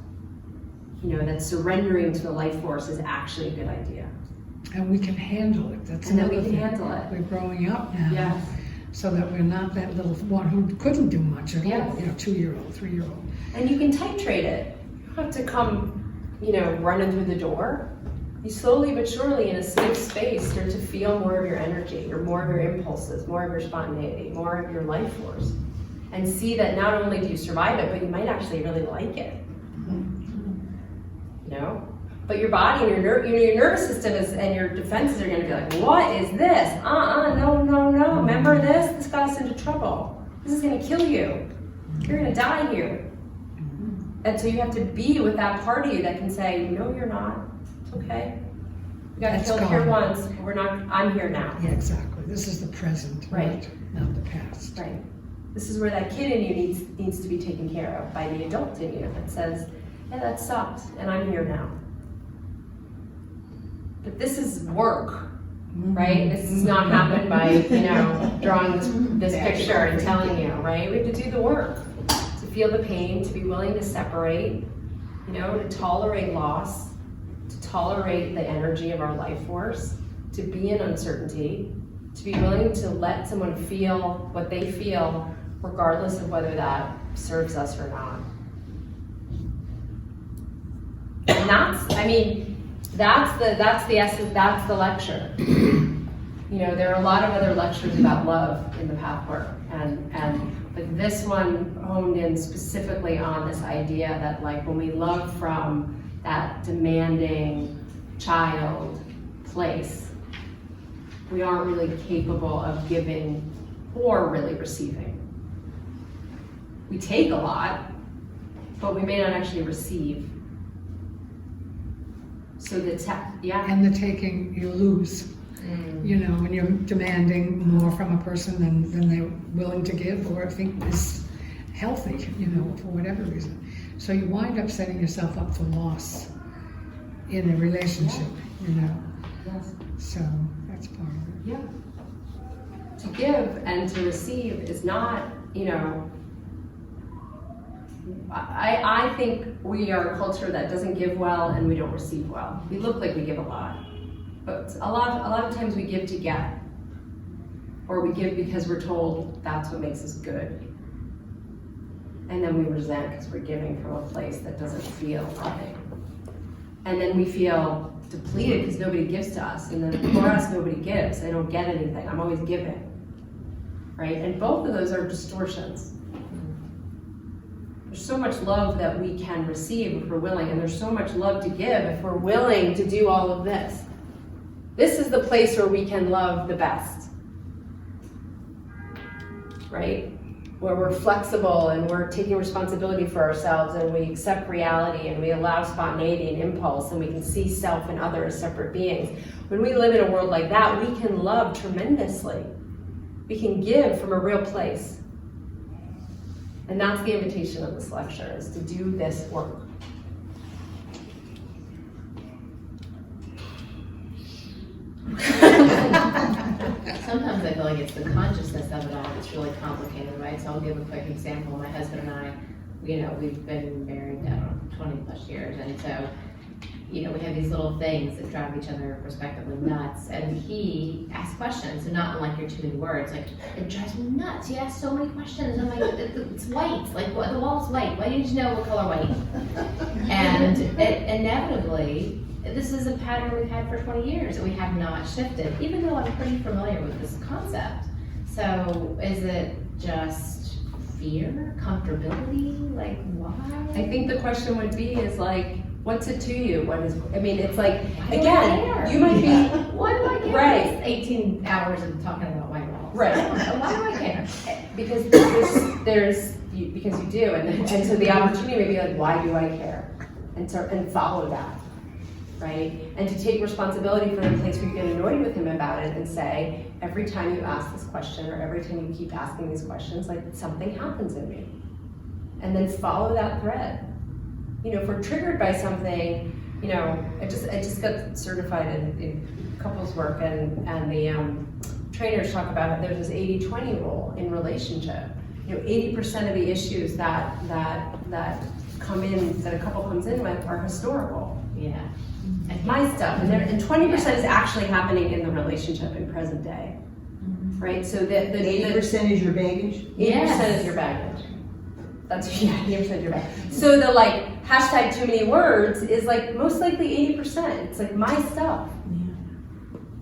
That surrendering to the life force is actually a good idea. And we can handle it. That's And that another we can thing. handle it. We're growing up now. Yes. So that we're not that little one who couldn't do much at all, Yes. 2-year-old, 3-year-old. And you can titrate it. You don't have to come, running through the door. You slowly but surely, in a safe space, start to feel more of your energy, or more of your impulses, more of your spontaneity, more of your life force. And see that not only do you survive it, but you might actually really like it. But your body and your nervous system and your defenses are going to be like, what is this? No. Remember this? This got us into trouble. This is going to kill you. You're going to die here. And so you have to be with that part of you that can say, no, you're not. It's okay. We got That's killed here gone. once. I'm here now. Yeah, exactly. This is the present, Right. not the past. Right. This is where that kid in you needs to be taken care of by the adult in you that says, yeah, that sucked, and I'm here now. But this is work, right? This does not happen by, drawing this picture and telling you, right? We have to do the work to feel the pain, to be willing to separate, to tolerate loss, to tolerate the energy of our life force, to be in uncertainty, to be willing to let someone feel what they feel, regardless of whether that serves us or not. And that's the essence, that's the lecture. There are a lot of other lectures about love in the Pathwork, but this one honed in specifically on this idea that like when we love from that demanding child place, we aren't really capable of giving or really receiving. We take a lot, but we may not actually receive. So And the taking, you lose. When you're demanding more from a person than they're willing to give or think is healthy, for whatever reason. So you wind up setting yourself up for loss in a relationship, Yes. So that's part of it. Yeah. To give and to receive is not, I think we are a culture that doesn't give well and we don't receive well. We look like we give a lot, but a lot of times we give to get, or we give because we're told that's what makes us good. And then we resent because we're giving from a place that doesn't feel loving. And then we feel depleted because nobody gives to us. And then for us, nobody gives. I don't get anything. I'm always giving. Right? And both of those are distortions. There's so much love that we can receive if we're willing, and there's so much love to give if we're willing to do all of this. This is the place where we can love the best. Right? Where we're flexible and we're taking responsibility for ourselves and we accept reality and we allow spontaneity and impulse and we can see self and other as separate beings. When we live in a world like that, we can love tremendously. We can give from a real place. And that's the invitation of this lecture, is to do this work. Sometimes I feel like it's the consciousness of it all that's really complicated, right? So I'll give a quick example. My husband and I, we've been married, I don't know, 20 plus years. And so, we have these little things that drive each other respectively nuts. And he asks questions, and not unlike your too many words. Like, it drives me nuts. He asks so many questions. I'm like, it's white. Like, the wall's white. Why didn't you know what color white? And inevitably, this is a pattern we've had for 20 years, and we have not shifted, even though I'm pretty familiar with this concept. So is it just fear, comfortability? Like, why? I think the question would be is like, what's it to you? It's like, Why do I again, care? you might be, Why do I care? Right. It's 18 hours of talking about white walls. Right. Why do I care? because because you do, and so the opportunity may be like, why do I care? And follow that, right? And to take responsibility for the place where you get annoyed with him about it and say, every time you ask this question or every time you keep asking these questions, like something happens in me. And then follow that thread. If we're triggered by something, I just got certified in couples work, and the trainers talk about it. There's this 80-20 rule in relationship. 80% of the issues that come in, that a couple comes in with, are historical. Yeah. My stuff, and 20% is actually happening in the relationship in present day, right? So the 80% is your baggage? 80% is your baggage. That's 80% your baggage. So the hashtag too many words is most likely 80%. It's my stuff.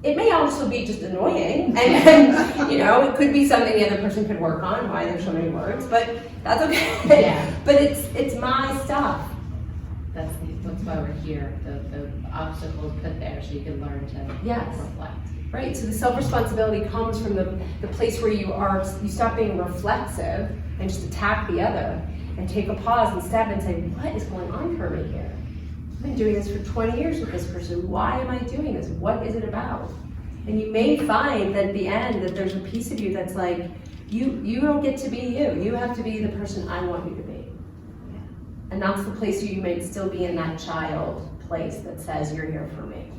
It may also be just annoying, and it could be something the other person could work on, why there's so many words, but that's okay. Yeah. But it's my stuff. That's why we're here. The obstacles put there so you can learn to Yes. reflect. Right, so the self-responsibility comes from the place where you stop being reflexive and just attack the other, and take a pause and step and say, what is going on for me here? I've been doing this for 20 years with this person. Why am I doing this? What is it about? And you may find that at the end that there's a piece of you that's like, you don't get to be you. You have to be the person I want you to be. And that's the place where you may still be in that child place that says, you're here for me.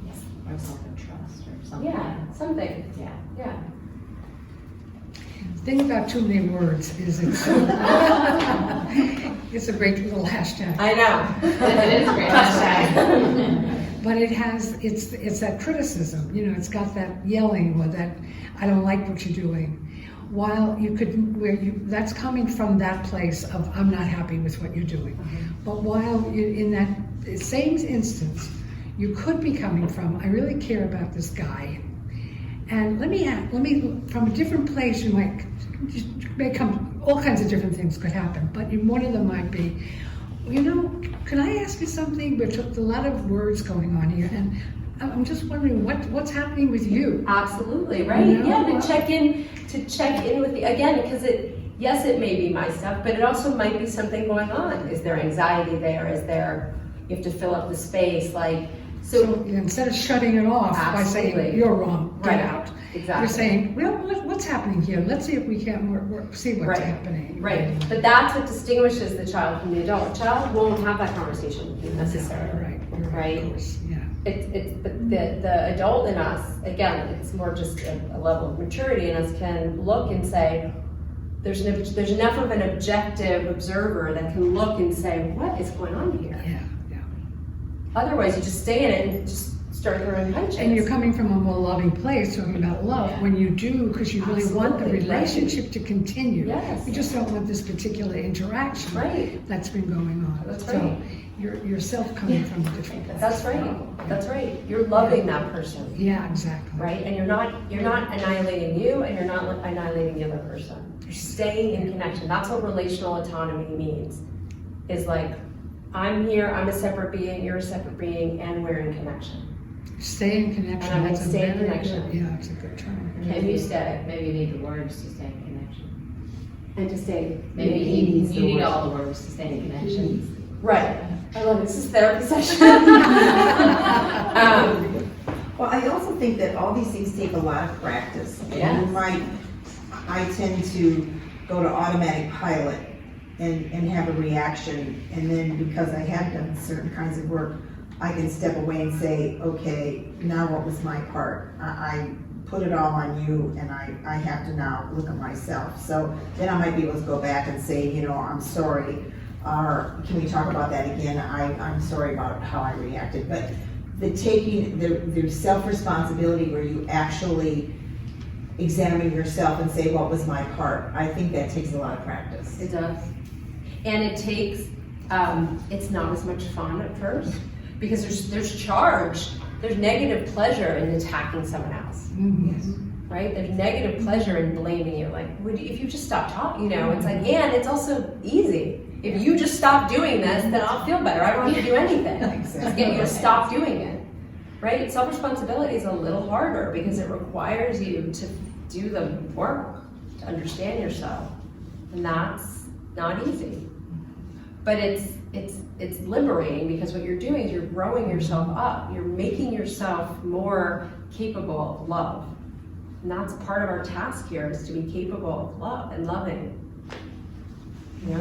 Yes. Or self-trust or something. Yeah, something. Yeah. Yeah. The thing about too many words is it's a great little hashtag. I know. It is a great hashtag. But it's that criticism, it's got that yelling or that I don't like what you're doing. While that's coming from that place of I'm not happy with what you're doing. But while in that same instance, you could be coming from I really care about this guy. And let me from a different place, you may come, all kinds of different things could happen, but one of them might be, can I ask you something? There's a lot of words going on here, and I'm just wondering what's happening with you. Absolutely, right? To check in with again, because it may be my stuff, but it also might be something going on. Is there anxiety there? You have to fill up the space, So instead of shutting it off by saying you're wrong, get out. Exactly. You're saying, well, what's happening here? Let's see if we can see what's happening. Right. But that's what distinguishes the child from the adult. A child won't have that conversation with you necessarily. Right. Right. Of course, yeah. It's the adult in us. Again, it's more just a level of maturity in us can look and say, there's enough of an objective observer that can look and say, what is going on here? Yeah. Otherwise, you just stay in it and just start their own conscience. And you're coming from a more loving place, talking about love, Yeah. when you do, because you really want the Absolutely, right. relationship to continue. Yes. You just don't want this particular interaction Right. that's been going on. That's So right. you're yourself coming from a different place. That's right. That's right. You're loving that person, Yeah, exactly. right? And you're not annihilating you, and you're not annihilating the other person. You're staying in connection. That's what relational autonomy means. Is like, I'm here, I'm a separate being, you're a separate being, and we're in connection. Stay in connection. And I'm gonna That's a stay in very connection. good- Yeah, it's a good term. Maybe you need the words to stay in connection. And to stay. Maybe he needs you the need word. all the words to stay in connection. Right. I love it. This is therapy session. Well, I also think that all these things take a lot of practice. Yes. And I tend to go to automatic pilot and have a reaction. And then because I have done certain kinds of work, I can step away and say, okay, now what was my part? I put it all on you, and I have to now look at myself. So then I might be able to go back and say, I'm sorry. Or can we talk about that again? I'm sorry about how I reacted. But the taking, the self-responsibility where you actually examine yourself and say, what was my part? I think that takes a lot of practice. It does. And it takes, it's not as much fun at first, because there's charge, there's negative pleasure in attacking someone else, right? There's negative pleasure in blaming you. Like, if you just stop talking, it's like, and it's also easy. If you just stop doing this, then I'll feel better. I don't have to do anything. Just get you to stop doing it, right? Self-responsibility is a little harder because it requires you to do the work, to understand yourself. And that's not easy. But it's liberating, because what you're doing is you're growing yourself up. You're making yourself more capable of love. And that's part of our task here, is to be capable of love and loving.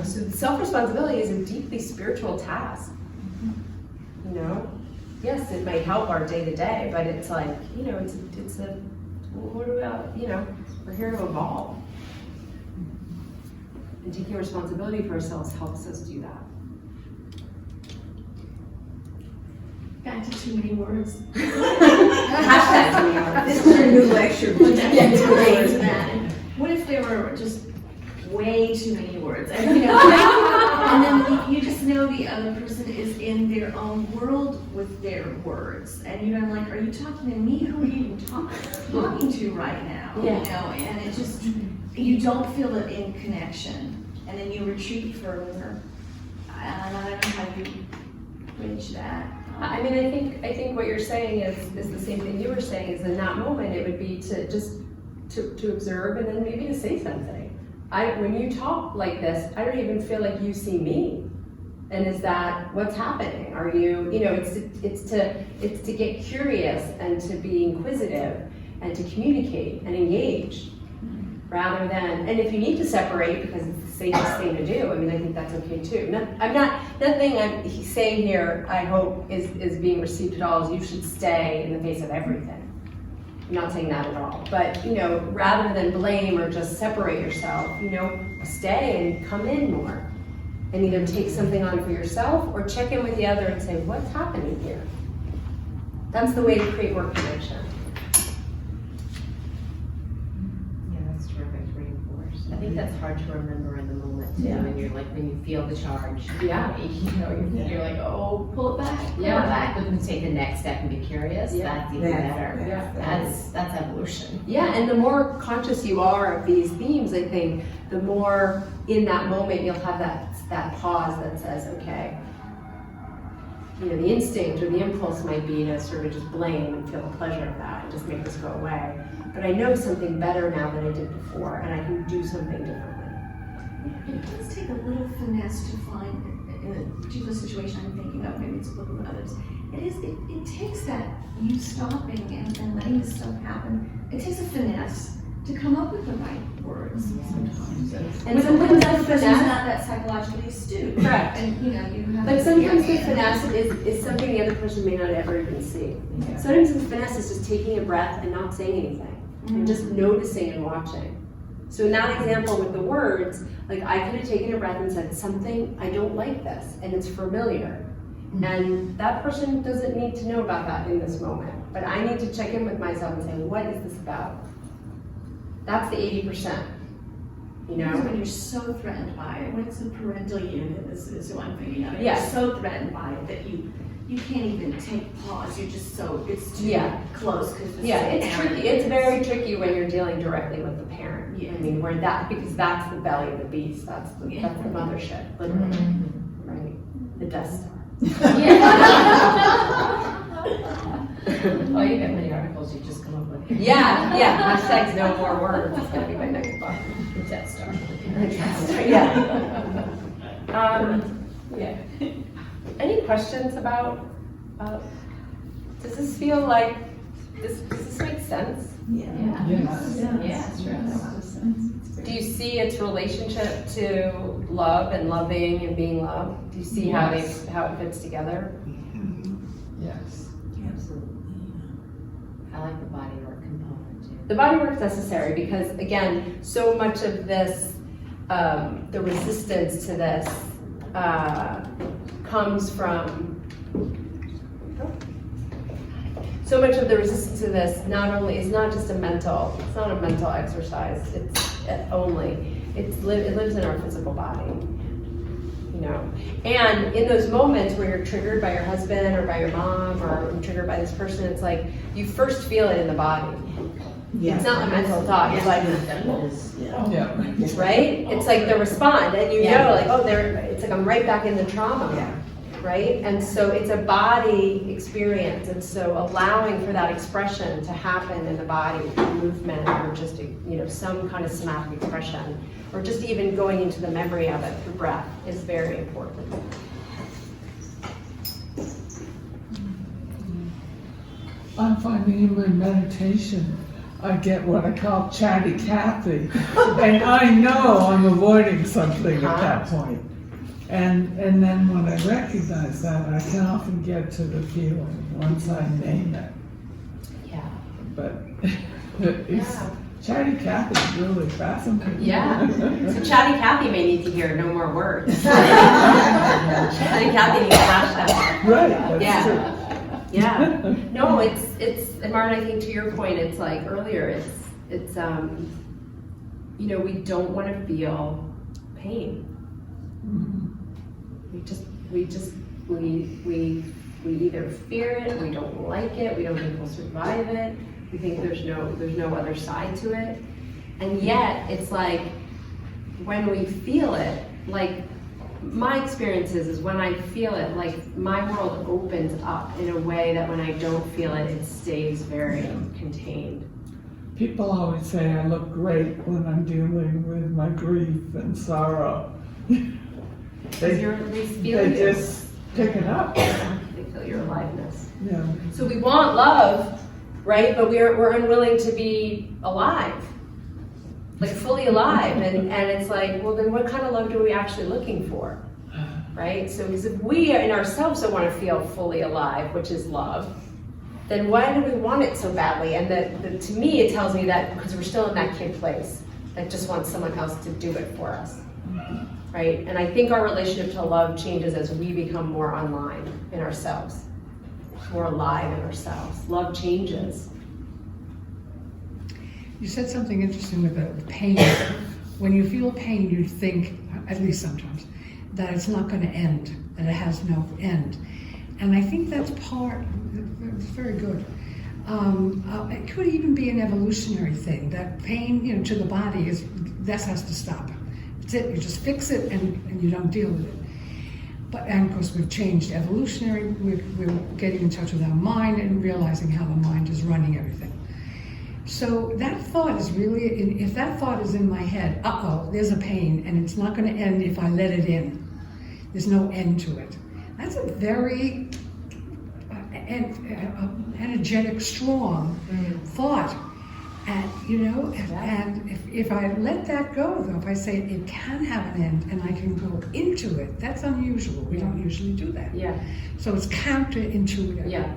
So self-responsibility is a deeply spiritual task. Yes, it might help our day to day, but it's like, what about, we're here to evolve. And taking responsibility for ourselves helps us do that. Back to too many words. Hashtag too many words. This is your new lecture. What if there were just way too many words? And, and then you just know the other person is in their own world with their words. And you're like, are you talking to me? Who are you even talking to right now? Yeah. And it just, you don't feel it in connection. And then you retreat further. And I don't know how you bridge that. I think what you're saying is the same thing you were saying, is in that moment it would be to just to observe, and then maybe to say something. When you talk like this, I don't even feel like you see me. And is that what's happening? Are you, it's to get curious and to be inquisitive and to communicate and engage, rather than, and if you need to separate because it's the safest thing to do, I think that's okay too. Nothing I'm saying here, I hope, is being received at all, is you should stay in the face of everything. I'm not saying that at all, but rather than blame or just separate yourself, stay and come in more, and either take something on for yourself or check in with the other and say, what's happening here? That's the way to create more connection. Yeah, that's terrific to reinforce. I think that's hard to remember in the moment too, when you feel the charge. Yeah. You're like, oh, pull it back. Pull it back. But then take the next step and be curious. Yeah. That's even better. Yeah. That's evolution. Yeah, and the more conscious you are of these themes, I think, the more in that moment you'll have that pause that says, okay, the instinct or the impulse might be to sort of just blame and feel the pleasure of that and just make this go away. But I know something better now than I did before, and I can do something differently. It does take a little finesse to find, in a particular situation I'm thinking of, maybe it's applicable to others. It takes that, you stopping and letting this stuff happen. It takes a finesse to come up with the right words sometimes. And sometimes that person's finesse, not that psychologically astute. correct. And you have. But sometimes the finesse is something the other person may not ever even see. Sometimes the finesse is just taking a breath and not saying anything, and just noticing and watching. So in that example with the words, like I could have taken a breath and said something, I don't like this, and it's familiar. And that person doesn't need to know about that in this moment. But I need to check in with myself and say, what is this about? That's the 80%. You Because know? when you're so threatened by it, what's the parental unit is who I'm thinking of. Yeah. You're so threatened by it that you can't even take pause. You're just so, it's too Yeah. close. Cause Yeah, it's tricky. It's very tricky when you're dealing directly with the parent. Yeah. I mean, because that's the belly of the beast. That's the mothership, literally. Right? The Death Star. Oh, you got many articles you just come up with. Yeah. Hashtags no more words. It's gonna be my next book. Death Star. Yeah. Yeah. Any questions about, does this feel like, does this make sense? Yes. Yeah, it's true. Do you see its relationship to love and loving and being loved? Do you see how it fits together? Yes. I like the body work component too. The body work is necessary because, again, so much of this, the resistance to this comes from, so much of the resistance to this it's not a mental exercise, it lives in our physical body, you know. And in those moments where you're triggered by your husband or by your mom or triggered by this person, it's like, you first feel it in the body. It's not a mental thought, it's like, Yeah. right? It's like the respond, and you know, like, oh, it's like I'm right back in the trauma, right? And so it's a body experience, and so allowing for that expression to happen in the body through movement or just, some kind of somatic expression, or just even going into the memory of it through breath is very important. I'm finding in my meditation, I get what I call chatty Cathy, and I know I'm avoiding something at that point. And then when I recognize that, I can often get to the feeling once I name it. Yeah. But chatty Cathy is really fascinating. Yeah. So Chatty Cathy may need to hear no more words. Chatty Cathy needs to hashtag. Right, that's Yeah. true. Yeah, no, it's, and Martin, I think to your point, it's like earlier, it's we don't want to feel pain. We either fear it, we don't like it, we don't think we'll survive it, we think there's no other side to it, and yet it's like when we feel it, like, my experience is when I feel it, like my world opens up in a way that when I don't feel it, it stays very contained. People always say I look great when I'm dealing with my grief and sorrow. Because you're at least feeling They just pick it up. They feel your aliveness. Yeah. So we want love, right? But we're unwilling to be alive. Like fully alive, and it's like, well, then what kind of love are we actually looking for, right? So because if we in ourselves don't want to feel fully alive, which is love, then why do we want it so badly? And to me, it tells me that because we're still in that kid place that just wants someone else to do it for us, right? And I think our relationship to love changes as we become more online in ourselves, more alive in ourselves. Love changes. You said something interesting with the pain. When you feel pain, you think, at least sometimes, that it's not going to end, that it has no end. And I think that's it's very good. It could even be an evolutionary thing, that pain, to the body that has to stop. That's it, you just fix it and you don't deal with it. And of course we've changed evolutionary, we're getting in touch with our mind and realizing how the mind is running everything. So that thought is really, if that thought is in my head, there's a pain and it's not going to end if I let it in. There's no end to it. That's a very energetic, strong thought. And, and if I let that go, though, if I say it can have an end and I can go into it, that's unusual. We don't usually do that. Yeah. So it's counterintuitive. Yeah.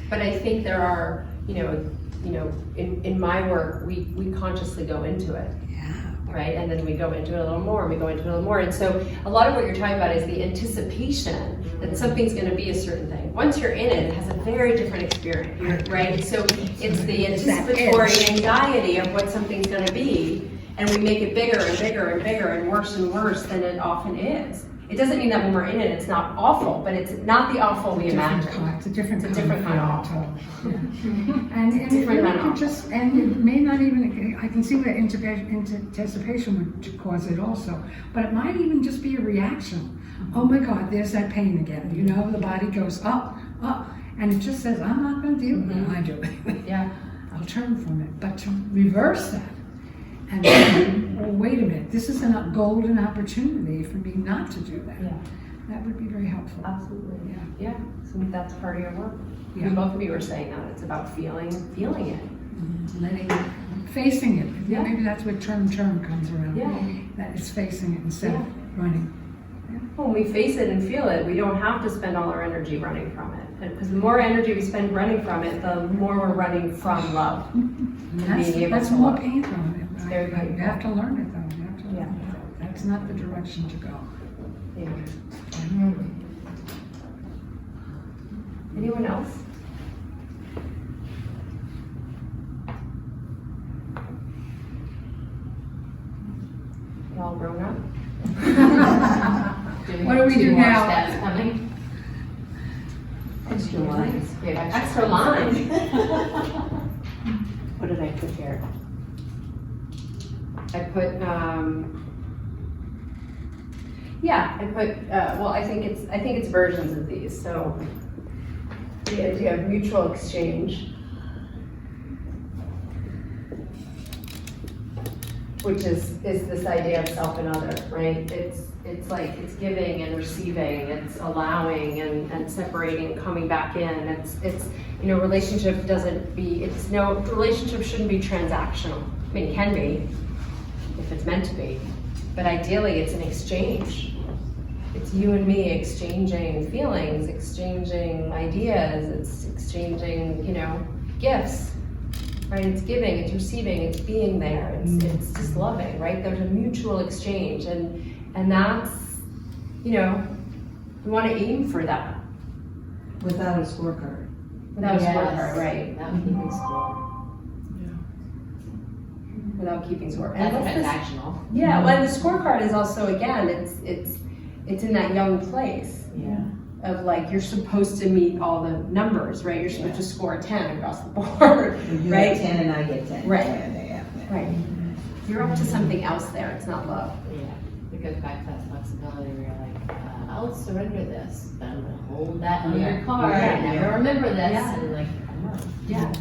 But I think there are, in my work, we consciously go into it. Yeah. right? And then we go into it a little more, and we go into it a little more. And so a lot of what you're talking about is the anticipation that something's gonna be a certain thing. Once you're in it, it has a very different experience, right? So it's the anticipatory anxiety of what something's gonna be, and we make it bigger and bigger and bigger and worse than it often is. It doesn't mean that when we're in it, it's not awful, but it's not the awful we imagine. It's a different It's a different kind of awful. And it Different kind of could just, and it may not even, I can see where anticipation would cause it also, but it might even just be a reaction. Oh my God, there's that pain again. You know, the body goes up, and it just says, I'm not gonna deal with it. I do. Yeah. I'll turn from it. But to reverse that, and then, well, wait a minute, this is a golden opportunity for me not to do that. Yeah. That would be very helpful. Absolutely. Yeah. Yeah, so that's part of your work. Yeah. Both of you were saying that, it's about feeling it. Facing it. Yeah. Maybe that's where term comes around. Yeah. That it's facing it instead Yeah. of running. When we face it and feel it, we don't have to spend all our energy running from it. Because the more energy we spend running from it, the more we're running from love. That's more painful. It's very You painful. have to learn it though. You have to learn Yeah. it. That's not the direction to go. Yeah. Anyone else? You all grown up? What do we do now? Steps coming. Extra lines. We have Extra lines. What did I put here? I put, well, I think it's versions of these. So the idea of mutual exchange, which is this idea of self and other, right? It's like, it's giving and receiving, it's allowing and separating, coming back in. It's relationship relationship shouldn't be transactional. I mean, it can be, if it's meant to be, but ideally it's an exchange. It's you and me exchanging feelings, exchanging ideas, it's exchanging, gifts, right? It's giving, it's receiving, it's being there, it's just loving, right? There's a mutual exchange, and that's, we want to aim for that. Without a scorecard. Without a scorecard, right? Without keeping score. Without keeping score. That's what's this- transactional. Yeah, well, and the scorecard is also, again, it's in that young place. Yeah. Of like, you're supposed to meet all the numbers, right? You're supposed to score a 10 across the board, You right? get 10 and I get 10. Right. Yeah. Right. You're up to something else there, it's not love. Yeah, it goes back to that flexibility where you're like, I'll surrender this, but I'm gonna hold that on your card, Yeah. and never remember this, Yeah. and like, Yeah.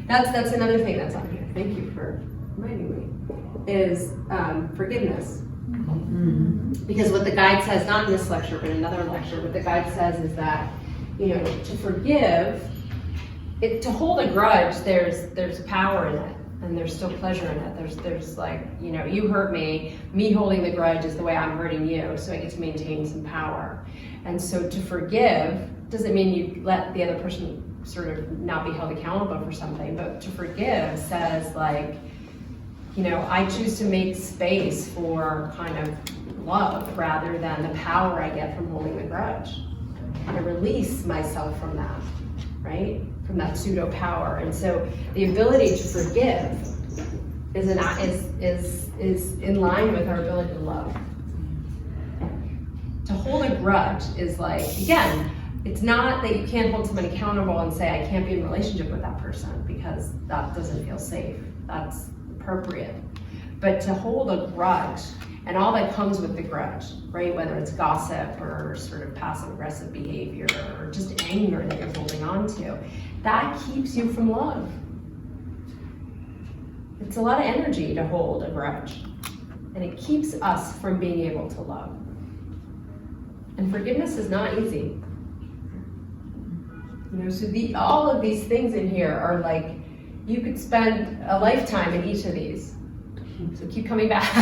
That's another thing that's on here, thank you for reminding me, is forgiveness. Because what the guide says, not in this lecture, but in another lecture, what the guide says is that, to forgive, to hold a grudge, there's power in it, and there's still pleasure in it. There's like, you hurt me holding the grudge is the way I'm hurting you, so I get to maintain some power. And so to forgive doesn't mean you let the other person sort of not be held accountable for something, but to forgive says like, I choose to make space for kind of love rather than the power I get from holding the grudge. I release myself from that, right? From that pseudo power. And so the ability to forgive is in line with our ability to love. To hold a grudge is like, again, it's not that you can't hold someone accountable and say, I can't be in a relationship with that person because that doesn't feel safe. That's appropriate. But to hold a grudge and all that comes with the grudge, right? Whether it's gossip or sort of passive aggressive behavior or just anger that you're holding on to, that keeps you from love. It's a lot of energy to hold a grudge, and it keeps us from being able to love. And forgiveness is not easy. So all of these things in here are like, you could spend a lifetime in each of these. So keep coming back,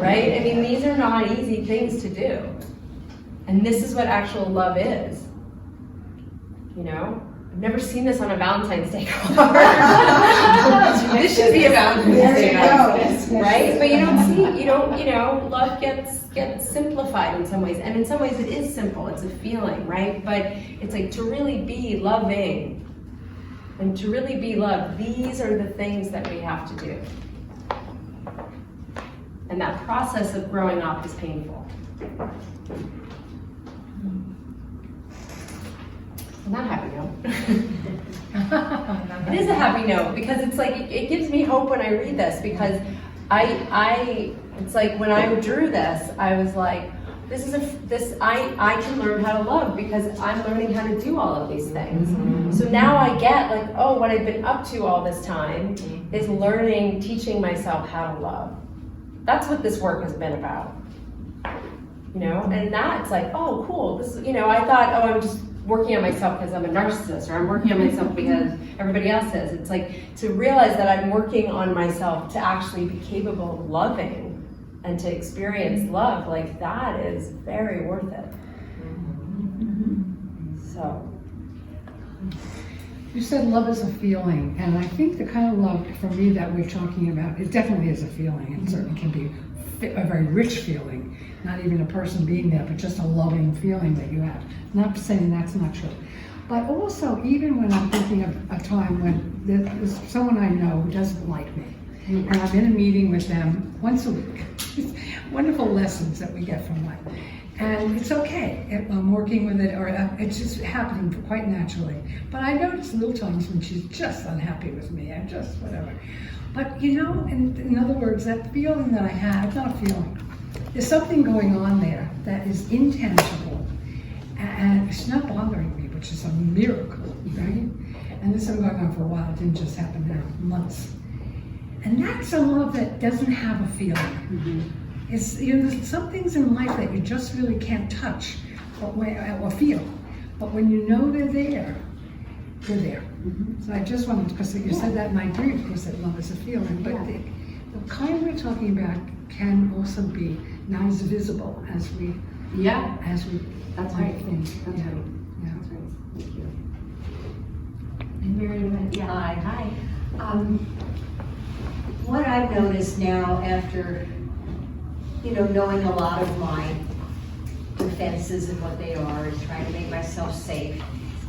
right? I mean, these are not easy things to do. And this is what actual love is. never seen this on a Valentine's Day card. This should be a Valentine's Day card, right? But you don't see, love gets simplified in some ways. And in some ways it is simple, it's a feeling, right? But it's like to really be loving and to really be loved, these are the things that we have to do. And that process of growing up is painful. Not a happy note. It is a happy note because it's like it gives me hope when I read this because it's like when I drew this, I was like, I can learn how to love because I'm learning how to do all of these things. Mm-hmm. So now I get like, oh, what I've been up to all this time is teaching myself how to love. That's what this work has been about. And that's like, oh, cool. This, I thought, oh, I'm just working on myself because I'm a narcissist, or I'm working on myself because everybody else is. It's like to realize that I'm working on myself to actually be capable of loving and to experience love, like that is very worth it. So. You said love is a feeling, and I think the kind of love for me that we're talking about, it definitely is a feeling. It certainly can be a very rich feeling, not even a person being there, but just a loving feeling that you have. Not saying that's not true. But also, even when I'm thinking of a time when there's someone I know who doesn't like me, and I'm in a meeting with them once a week. Wonderful lessons that we get from life. And it's okay. I'm working with it, or it's just happening quite naturally. But I notice little times when she's just unhappy with me. I'm just whatever. But in other words, that feeling that I have, it's not a feeling. There's something going on there that is intangible. And it's not bothering me, which is a miracle, right? And this has been going on for a while. It didn't just happen now, months. And that's a love that doesn't have a feeling. Mm-hmm. It's there's some things in life that you just really can't touch or feel. But when you know they're there, they're there. Mm-hmm. So I just wanted, because you said that, and I agree, of course, that love is a feeling. But the kind we're talking about can also be not as visible as we. Yeah. As we. That's right. Think. That's right. Yeah. That's right. Thank you. And Mary, Yeah. Hi. What I've noticed now after, knowing a lot of my defenses and what they are and trying to make myself safe,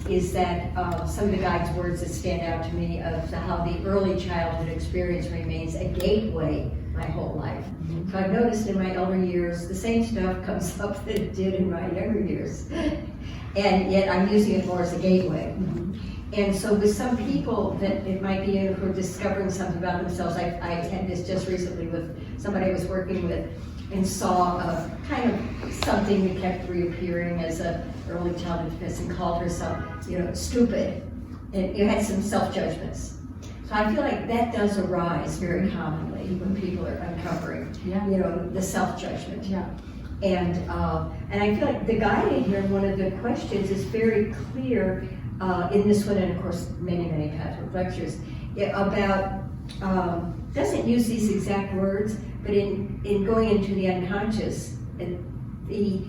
is that some of the guide's words that stand out to me of how the early childhood experience remains a gateway my whole life. Mm-hmm. So I've noticed in my elder years, the same stuff comes up that it did in my younger years. And yet I'm using it more as a gateway. Mm-hmm. And so with some people that it might be who are discovering something about themselves, I had this just recently with somebody I was working with and saw kind of something that kept reappearing as a early childhood defense and called herself, stupid. And you had some self-judgments. So I feel like that does arise very commonly when people are uncovering, the self-judgment. Yeah. And I feel like the guide in here, one of the questions is very clear in this one, and of course many Pathwork lectures, about, doesn't use these exact words, but in going into the unconscious, and the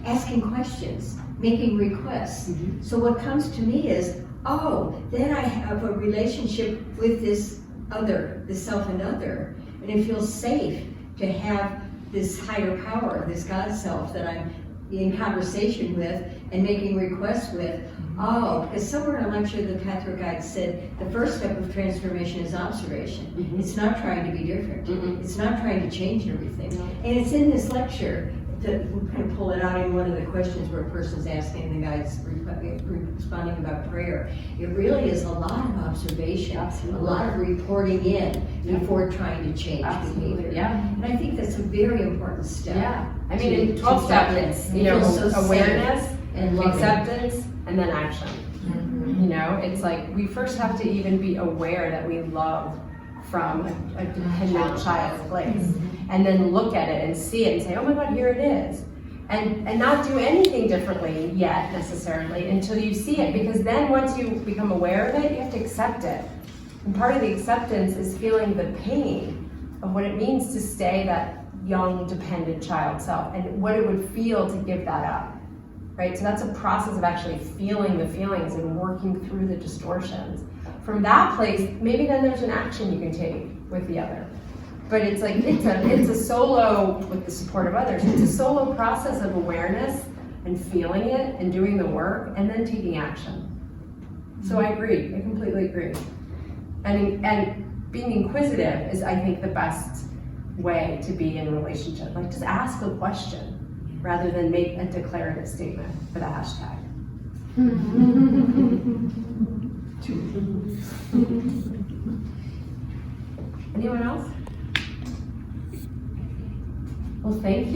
asking questions, making requests. Mm-hmm. So what comes to me is, then I have a relationship with this other, this self and other, and it feels safe to have this higher power, this God self that I'm in conversation with and making requests with. Because somewhere in a lecture the Pathwork guide said the first step of transformation is observation. Mm-hmm. It's not trying to be different. Mm-hmm. It's not trying to change everything. Mm-hmm. And it's in this lecture that we kind of pull it out in one of the questions where a person's asking the guide's responding about prayer. It really is a lot of observation, a lot of reporting in before trying to change behavior. Yeah. And I think that's a very important step. Yeah. I mean, in 12 steps, it's, awareness and acceptance, and then action. Mm-hmm. It's like we first have to even be aware that we love from a dependent child's place. Mm-hmm. And then look at it and see it and say, oh my God, here it is. And not do anything differently yet necessarily until you see it, because then once you become aware of it, you have to accept it. And part of the acceptance is feeling the pain of what it means to stay that young dependent child self and what it would feel to give that up. right? So that's a process of actually feeling the feelings and working through the distortions. From that place, maybe then there's an action you can take with the other. But it's like, it's a solo, with the support of others, it's a solo process of awareness and feeling it and doing the work and then taking action. So I agree, I completely agree. And being inquisitive is, I think, the best way to be in a relationship. Like, just ask a question rather than make a declarative statement for the hashtag. Anyone else? Well, thank you.